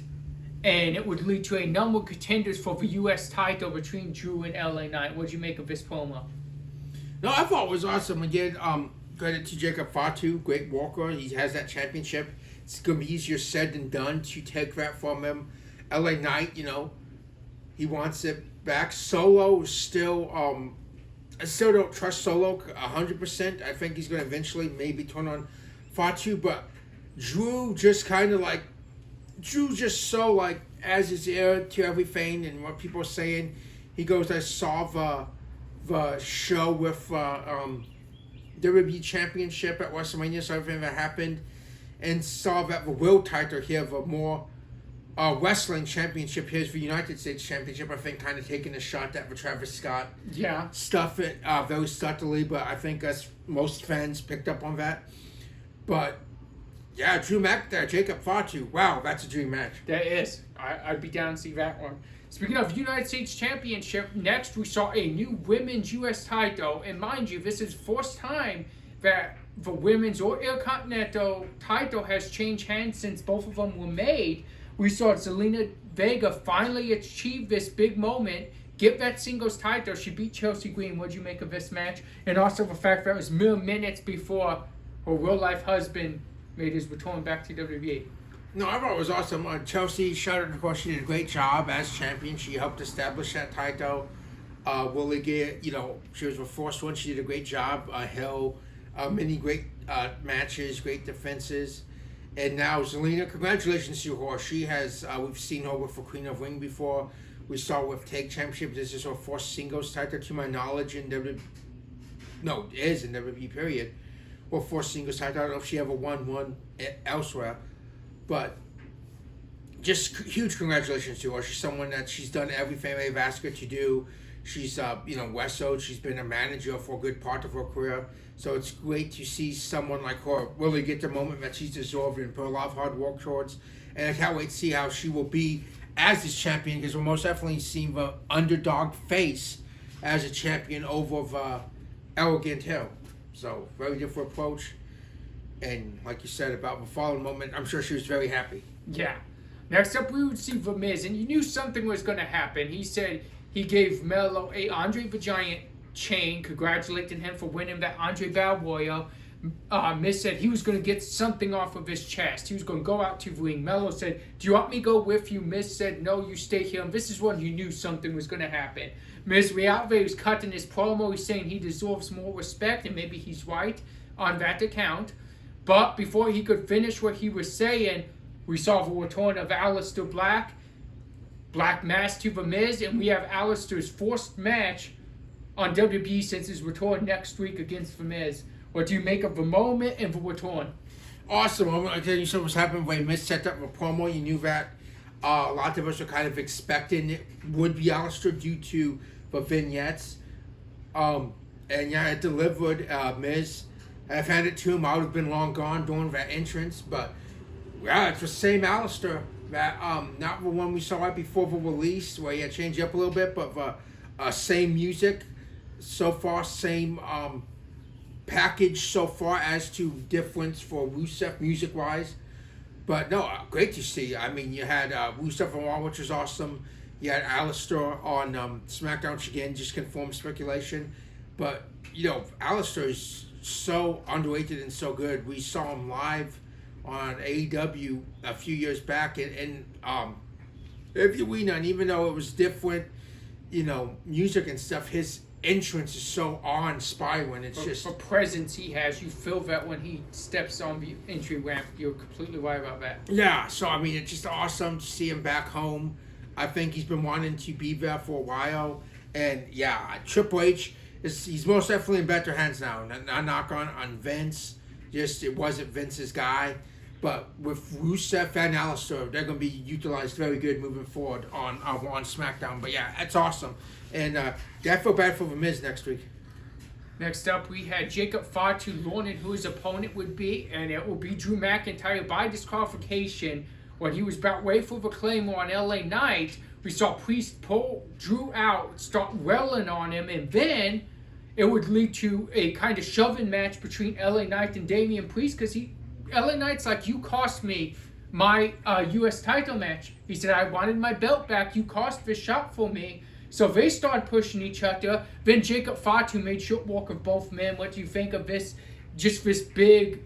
and it would lead to a number of contenders for the U.S. title between Drew and LA Knight. What did you make of this promo? No, I thought it was awesome. Again, credit to Jacob Fatu, great worker. He has that championship. It's going to be easier said than done to take that from him. LA Knight, he wants it back. Solo is still, I still don't trust Solo 100%. I think he's going to eventually maybe turn on Fatu, but Drew just so as his heir to everything and what people are saying. He goes, I saw the show with WWE Championship at WrestleMania, so everything that happened, and saw that the world title here, the more wrestling championship here is the United States Championship. I think kind of taking a shot at the Travis Scott stuff it very subtly, but I think most fans picked up on that. But yeah, Drew McIntyre, Jacob Fatu. Wow, that's a dream match. That is. I'd be down to see that one. Speaking of United States Championship, next we saw a new women's U.S. title. And mind you, this is the first time that the women's or Intercontinental title has changed hands since both of them were made. We saw Zelina Vega finally achieve this big moment, get that singles title. She beat Chelsea Green. What did you make of this match? And also the fact that it was mere minutes before her real-life husband made his return back to WWE. No, I thought it was awesome. Chelsea Shudder, of course, she did a great job as champion. She helped establish that title. Willie Gear, she was the first one. She did a great job. Many great matches, great defenses. And now Zelina, congratulations to her. She has, we've seen her with the Queen of Ring before. We saw her with Tag Championship. This is her first singles title, to my knowledge, in WWE. No, it is in WWE, period. Or first singles title. I don't know if she ever won one elsewhere. But just huge congratulations to her. She's someone that she's done everything they've asked her to do. She's, wrestled. She's been a manager for a good part of her career. So it's great to see someone like her really get the moment that she's deserved and put a lot of hard work towards. And I can't wait to see how she will be as this champion, because we'll most definitely see the underdog face as a champion over the Elegant Hill. So very different approach. And like you said about the following moment, I'm sure she was very happy. Yeah. Next up, we would see The Miz, and you knew something was going to happen. He said he gave Melo a Andre the Giant chain, congratulating him for winning that Andre Battle Royal. Miz said he was going to get something off of his chest. He was going to go out to the ring. Melo said, do you want me to go with you? Miz said, no, you stay here. And this is when you knew something was going to happen. Miz Rialve was cutting his promo. He's saying he deserves more respect, and maybe he's right on that account. But before he could finish what he was saying, we saw the return of Aleister Black. Black mask to The Miz, and we have Aleister's first match on WWE since his return next week against The Miz. What do you make of the moment and the return? awesome. I'm gonna tell you something was happening when Miz set up a promo. You knew that a lot of us were kind of expecting it would be Alistair due to the vignettes. And yeah, it delivered. Miz, I've handed it to him. I would have been long gone during that entrance, but yeah, it's the same Alistair that not the one we saw right before the release where he had changed up a little bit, but the same music so far, same package so far as to difference for Rusev music wise. But no, great to see. I mean, you had Rusev on Raw, which was awesome. You had Alistair on SmackDown, which again just confirmed speculation. But you know, Alistair is so underrated and so good. We saw him live on AEW a few years back, and every arena, and even though it was different, you know, music and stuff, his entrance is so awe-inspiring. It's just the presence he has. You feel that when he steps on the entry ramp. You're completely right about that. yeah. So I mean, it's just awesome to see him back home. I think he's been wanting to be there for a while, and yeah, Triple H he's most definitely in better hands now. Not knock on Vince, just it wasn't Vince's guy. But with Rusev and Alistair, they're going to be utilized very good moving forward on SmackDown. But yeah, that's awesome. And I feel bad for The Miz next week. Next up, we had Jacob Fatu learning who his opponent would be, and it will be Drew McIntyre by disqualification. When he was about way for the Claymore on LA Knight, we saw Priest pull Drew out, start railing on him, and then it would lead to a kind of shoving match between LA Knight and Damian Priest because LA Knight's like, you cost me my U.S. title match. He said, I wanted my belt back. You cost this shot for me. So they started pushing each other. Then Jacob Fatu made short work of both men. What do you think of this? Just this big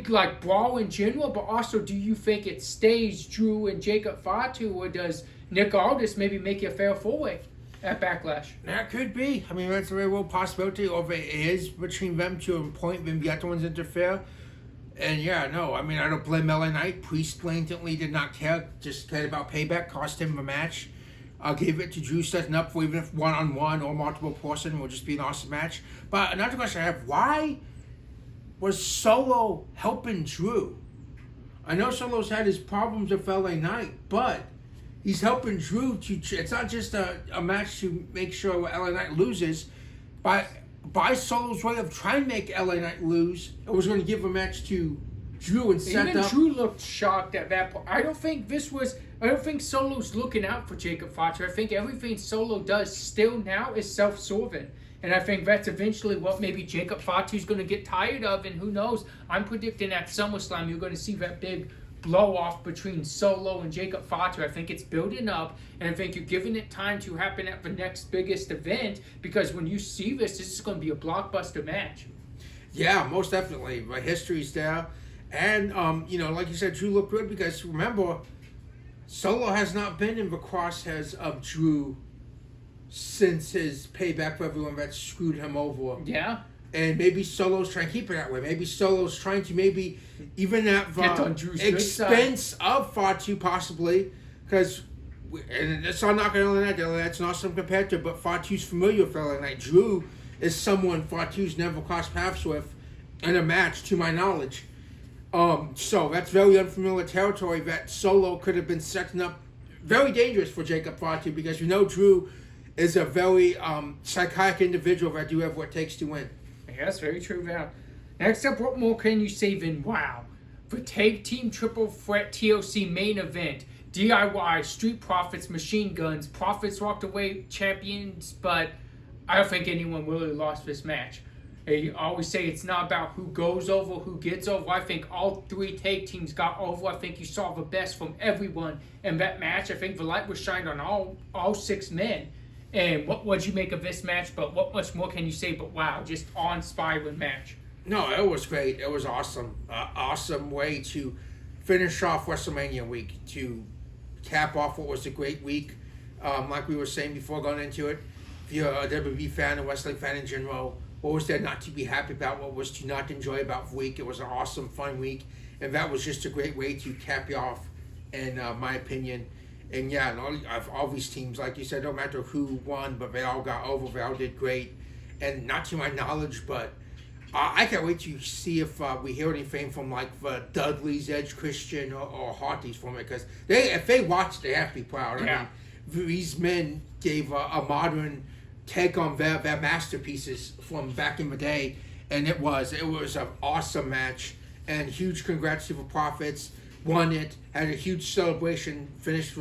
like brawl in general, but also do you think it stays Drew and Jacob Fatu, or does Nick Aldis maybe make it a fair four-way at Backlash? That could be. I mean, that's a very real possibility. Or it is between them to a point when the other ones interfere. And yeah, no, I mean, I don't blame LA Knight. Priest blatantly did not care, just cared about payback, cost him the match. I'll give it to Drew setting up for even if one-on-one or multiple person will just be an awesome match. But another question I have, why was Solo helping Drew? I know Solo's had his problems with LA Knight, but he's helping Drew to, it's not just a match to make sure LA Knight loses, but by Solo's way of trying to make LA Knight lose, it was going to give a match to Drew and set Even up. Drew looked shocked at that point. I don't think Solo's looking out for Jacob Fatu. I think everything Solo does still now is self-serving. And I think that's eventually what maybe Jacob Fatu's going to get tired of, and who knows. I'm predicting at SummerSlam you're going to see that big blow-off between Solo and Jacob Fatu. I think it's building up, and I think you're giving it time to happen at the next biggest event, because when you see this is going to be a blockbuster match. Yeah, most definitely. The history's there. And, you know, like you said, Drew looked good because, remember, Solo has not been in the crosshairs of Drew since his payback for everyone that screwed him over. Yeah. And maybe Solo's trying to keep it that way. Maybe Solo's trying to maybe even at the expense of Fatu possibly. Because, and it's not knocking LA Knight. That's an awesome competitor, but Fatu's familiar with LA Knight. Drew is someone Fatu's never crossed paths with in a match, to my knowledge. So that's very unfamiliar territory that Solo could have been setting up. Very dangerous for Jacob Fatu because we know Drew is a very psychotic individual that do have what it takes to win. Yeah, that's very true, Val. Next up, what more can you say than wow? For Tag Team Triple Threat TLC main event, DIY, Street Profits, Machine Guns. Profits walked away champions, but I don't think anyone really lost this match. I always say it's not about who goes over, who gets over. I think all three tag teams got over. I think you saw the best from everyone in that match. I think the light was shined on all six men. And what'd you make of this match? But what much more can you say? But wow, just awe-inspiring match. No, it was great. It was awesome. Awesome way to finish off WrestleMania week, to cap off what was a great week. Like we were saying before going into it, if you're a WWE fan, a wrestling fan in general, what was there not to be happy about? What was to not enjoy about the week? It was an awesome, fun week. And that was just a great way to cap you off, in my opinion. And yeah, and all these teams, like you said, no matter who won, but they all got over. They all did great. And not to my knowledge, but I can't wait to see if we hear anything from like Dudley's, Edge, Christian, or Hardy's from it, because if they watch, they have to be proud. Yeah. I mean, these men gave a modern take on their masterpieces from back in the day, and it was an awesome match. And huge congrats to the Profits. Won it, had a huge celebration, finished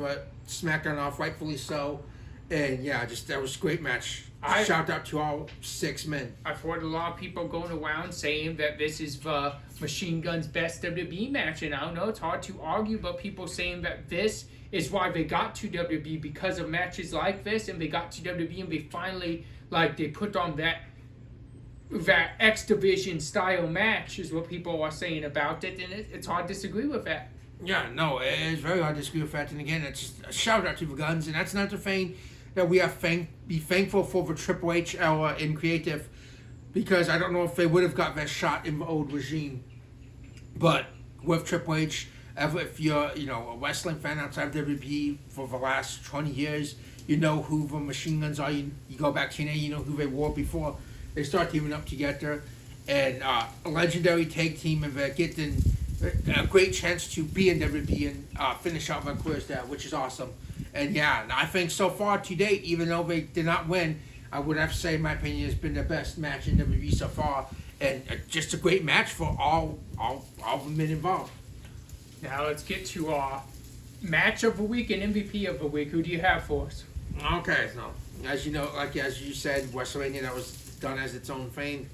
SmackDown off, rightfully so. And yeah, that was a great match. Shout out to all 6 men. I've heard a lot of people going around saying that this is the Machine Gun's best WWE match, and I don't know, it's hard to argue, but people saying that this is why they got to WWE, because of matches like this, and they got to WWE and they finally, they put on that X Division style match is what people are saying about it, and it's hard to disagree with that. Yeah, no, it's very hard to disagree with that. And again, it's just a shout out to the Guns, and that's not the thing that we are be thankful for the Triple H era in creative, because I don't know if they would have got that shot in the old regime. But with Triple H, if you're a wrestling fan outside of WWE for the last 20 years, you know who the Machine Guns are. You go back to you know who they were before they start teaming up together, and a legendary tag team, and they're getting a great chance to be in WWE and finish out their careers there, which is awesome. And yeah, I think so far to date, even though they did not win, I would have to say, in my opinion, it's been the best match in WWE so far, and just a great match for all the men involved. Now let's get to our match of the week and MVP of the week. Who do you have for us? Okay, so as you know, as you said, WrestleMania, that was done as its own thing.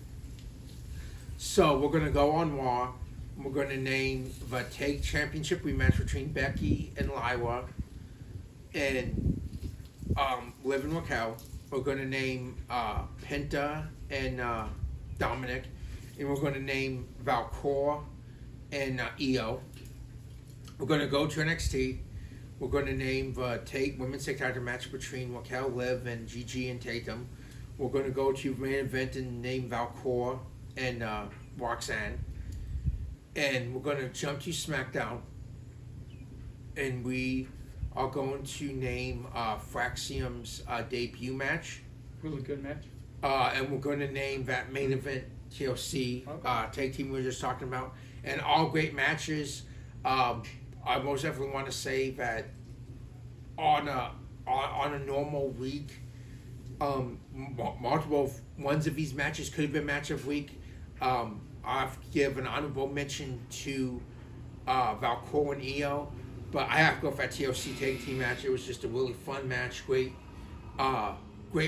So we're gonna go on Raw. We're gonna name the Tag Championship rematch between Becky and Lyra and Liv and Raquel. We're gonna name Penta and Dominic, and we're gonna name Valcor and Io. We're gonna go to NXT. We're gonna name the women's tag title match between Raquel, Liv, and Gigi and Tatum. We're going to go to the main event and name Valcor and Roxanne. And we're going to jump to SmackDown. And we are going to name Fraxium's debut match. Really good match. And we're going to name that main event TLC tag team we were just talking about. And all great matches. I most definitely want to say that on a normal week, multiple ones of these matches could have been match of week. I have to give an honorable mention to Valcor and Io, but I have to go for that TLC tag team match. It was just a really fun match, great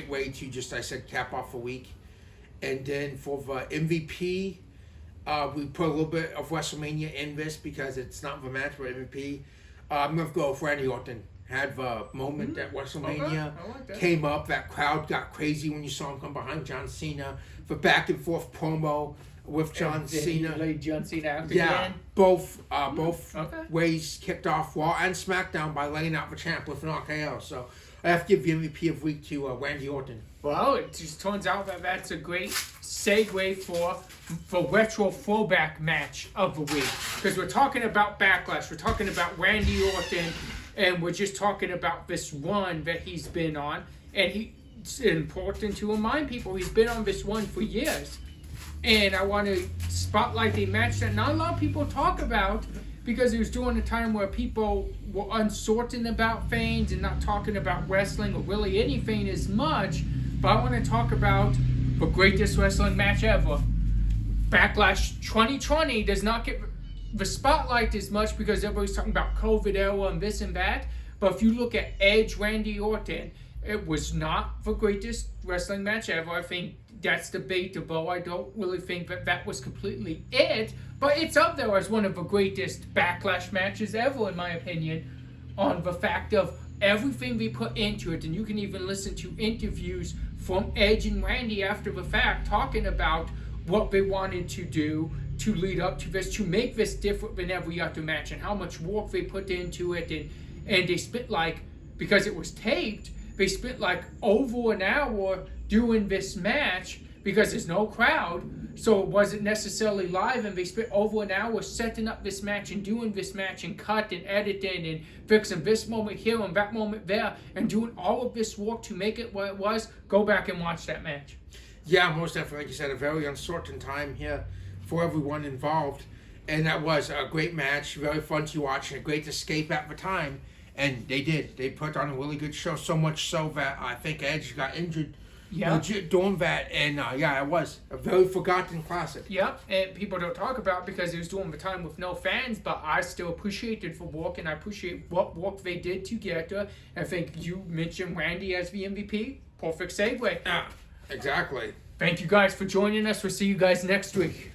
way to just, I said, cap off a week. And then for the MVP, we put a little bit of WrestleMania in this because it's not the match for MVP. I'm gonna go with Randy Orton. Had the moment at WrestleMania, came up, that crowd got crazy when you saw him come behind John Cena. The back and forth promo with John Cena. He laid John Cena out again. Both ways kicked off Raw and SmackDown by laying out the champ with an RKO. So I have to give the MVP of week to Randy Orton. Well, it just turns out that that's a great segue for retro throwback match of the week, because we're talking about Backlash, we're talking about Randy Orton. And we're just talking about this run that he's been on. And it's important to remind people he's been on this one for years. And I want to spotlight a match that not a lot of people talk about, because it was during a time where people were uncertain about things and not talking about wrestling or really anything as much. But I want to talk about the greatest wrestling match ever. Backlash 2020 does not get the spotlight as much because everybody's talking about COVID era and this and that. But if you look at Edge, Randy Orton, it was not the greatest wrestling match ever. I think that's debatable. I don't really think that was completely it. But it's up there as one of the greatest Backlash matches ever, in my opinion, on the fact of everything they put into it. And you can even listen to interviews from Edge and Randy after the fact talking about what they wanted to do to lead up to this, to make this different than every other match, and how much work they put into it. And they spent because it was taped, they spent over an hour doing this match because there's no crowd, so it wasn't necessarily live, and they spent over an hour setting up this match and doing this match and cut and editing and fixing this moment here and that moment there and doing all of this work to make it what it was. Go back and watch that match. Yeah, most definitely. Like you said, a very uncertain time here for everyone involved. And that was a great match, very fun to watch, and a great escape at the time. And they did. They put on a really good show, so much so that I think Edge got injured legit doing that. And yeah, it was a very forgotten classic. Yep, and people don't talk about because it was doing the time with no fans, but I still appreciated for work, and I appreciate what work they did together. I think you mentioned Randy as the MVP. Perfect segue. Yeah, exactly. Thank you guys for joining us. We'll see you guys next week.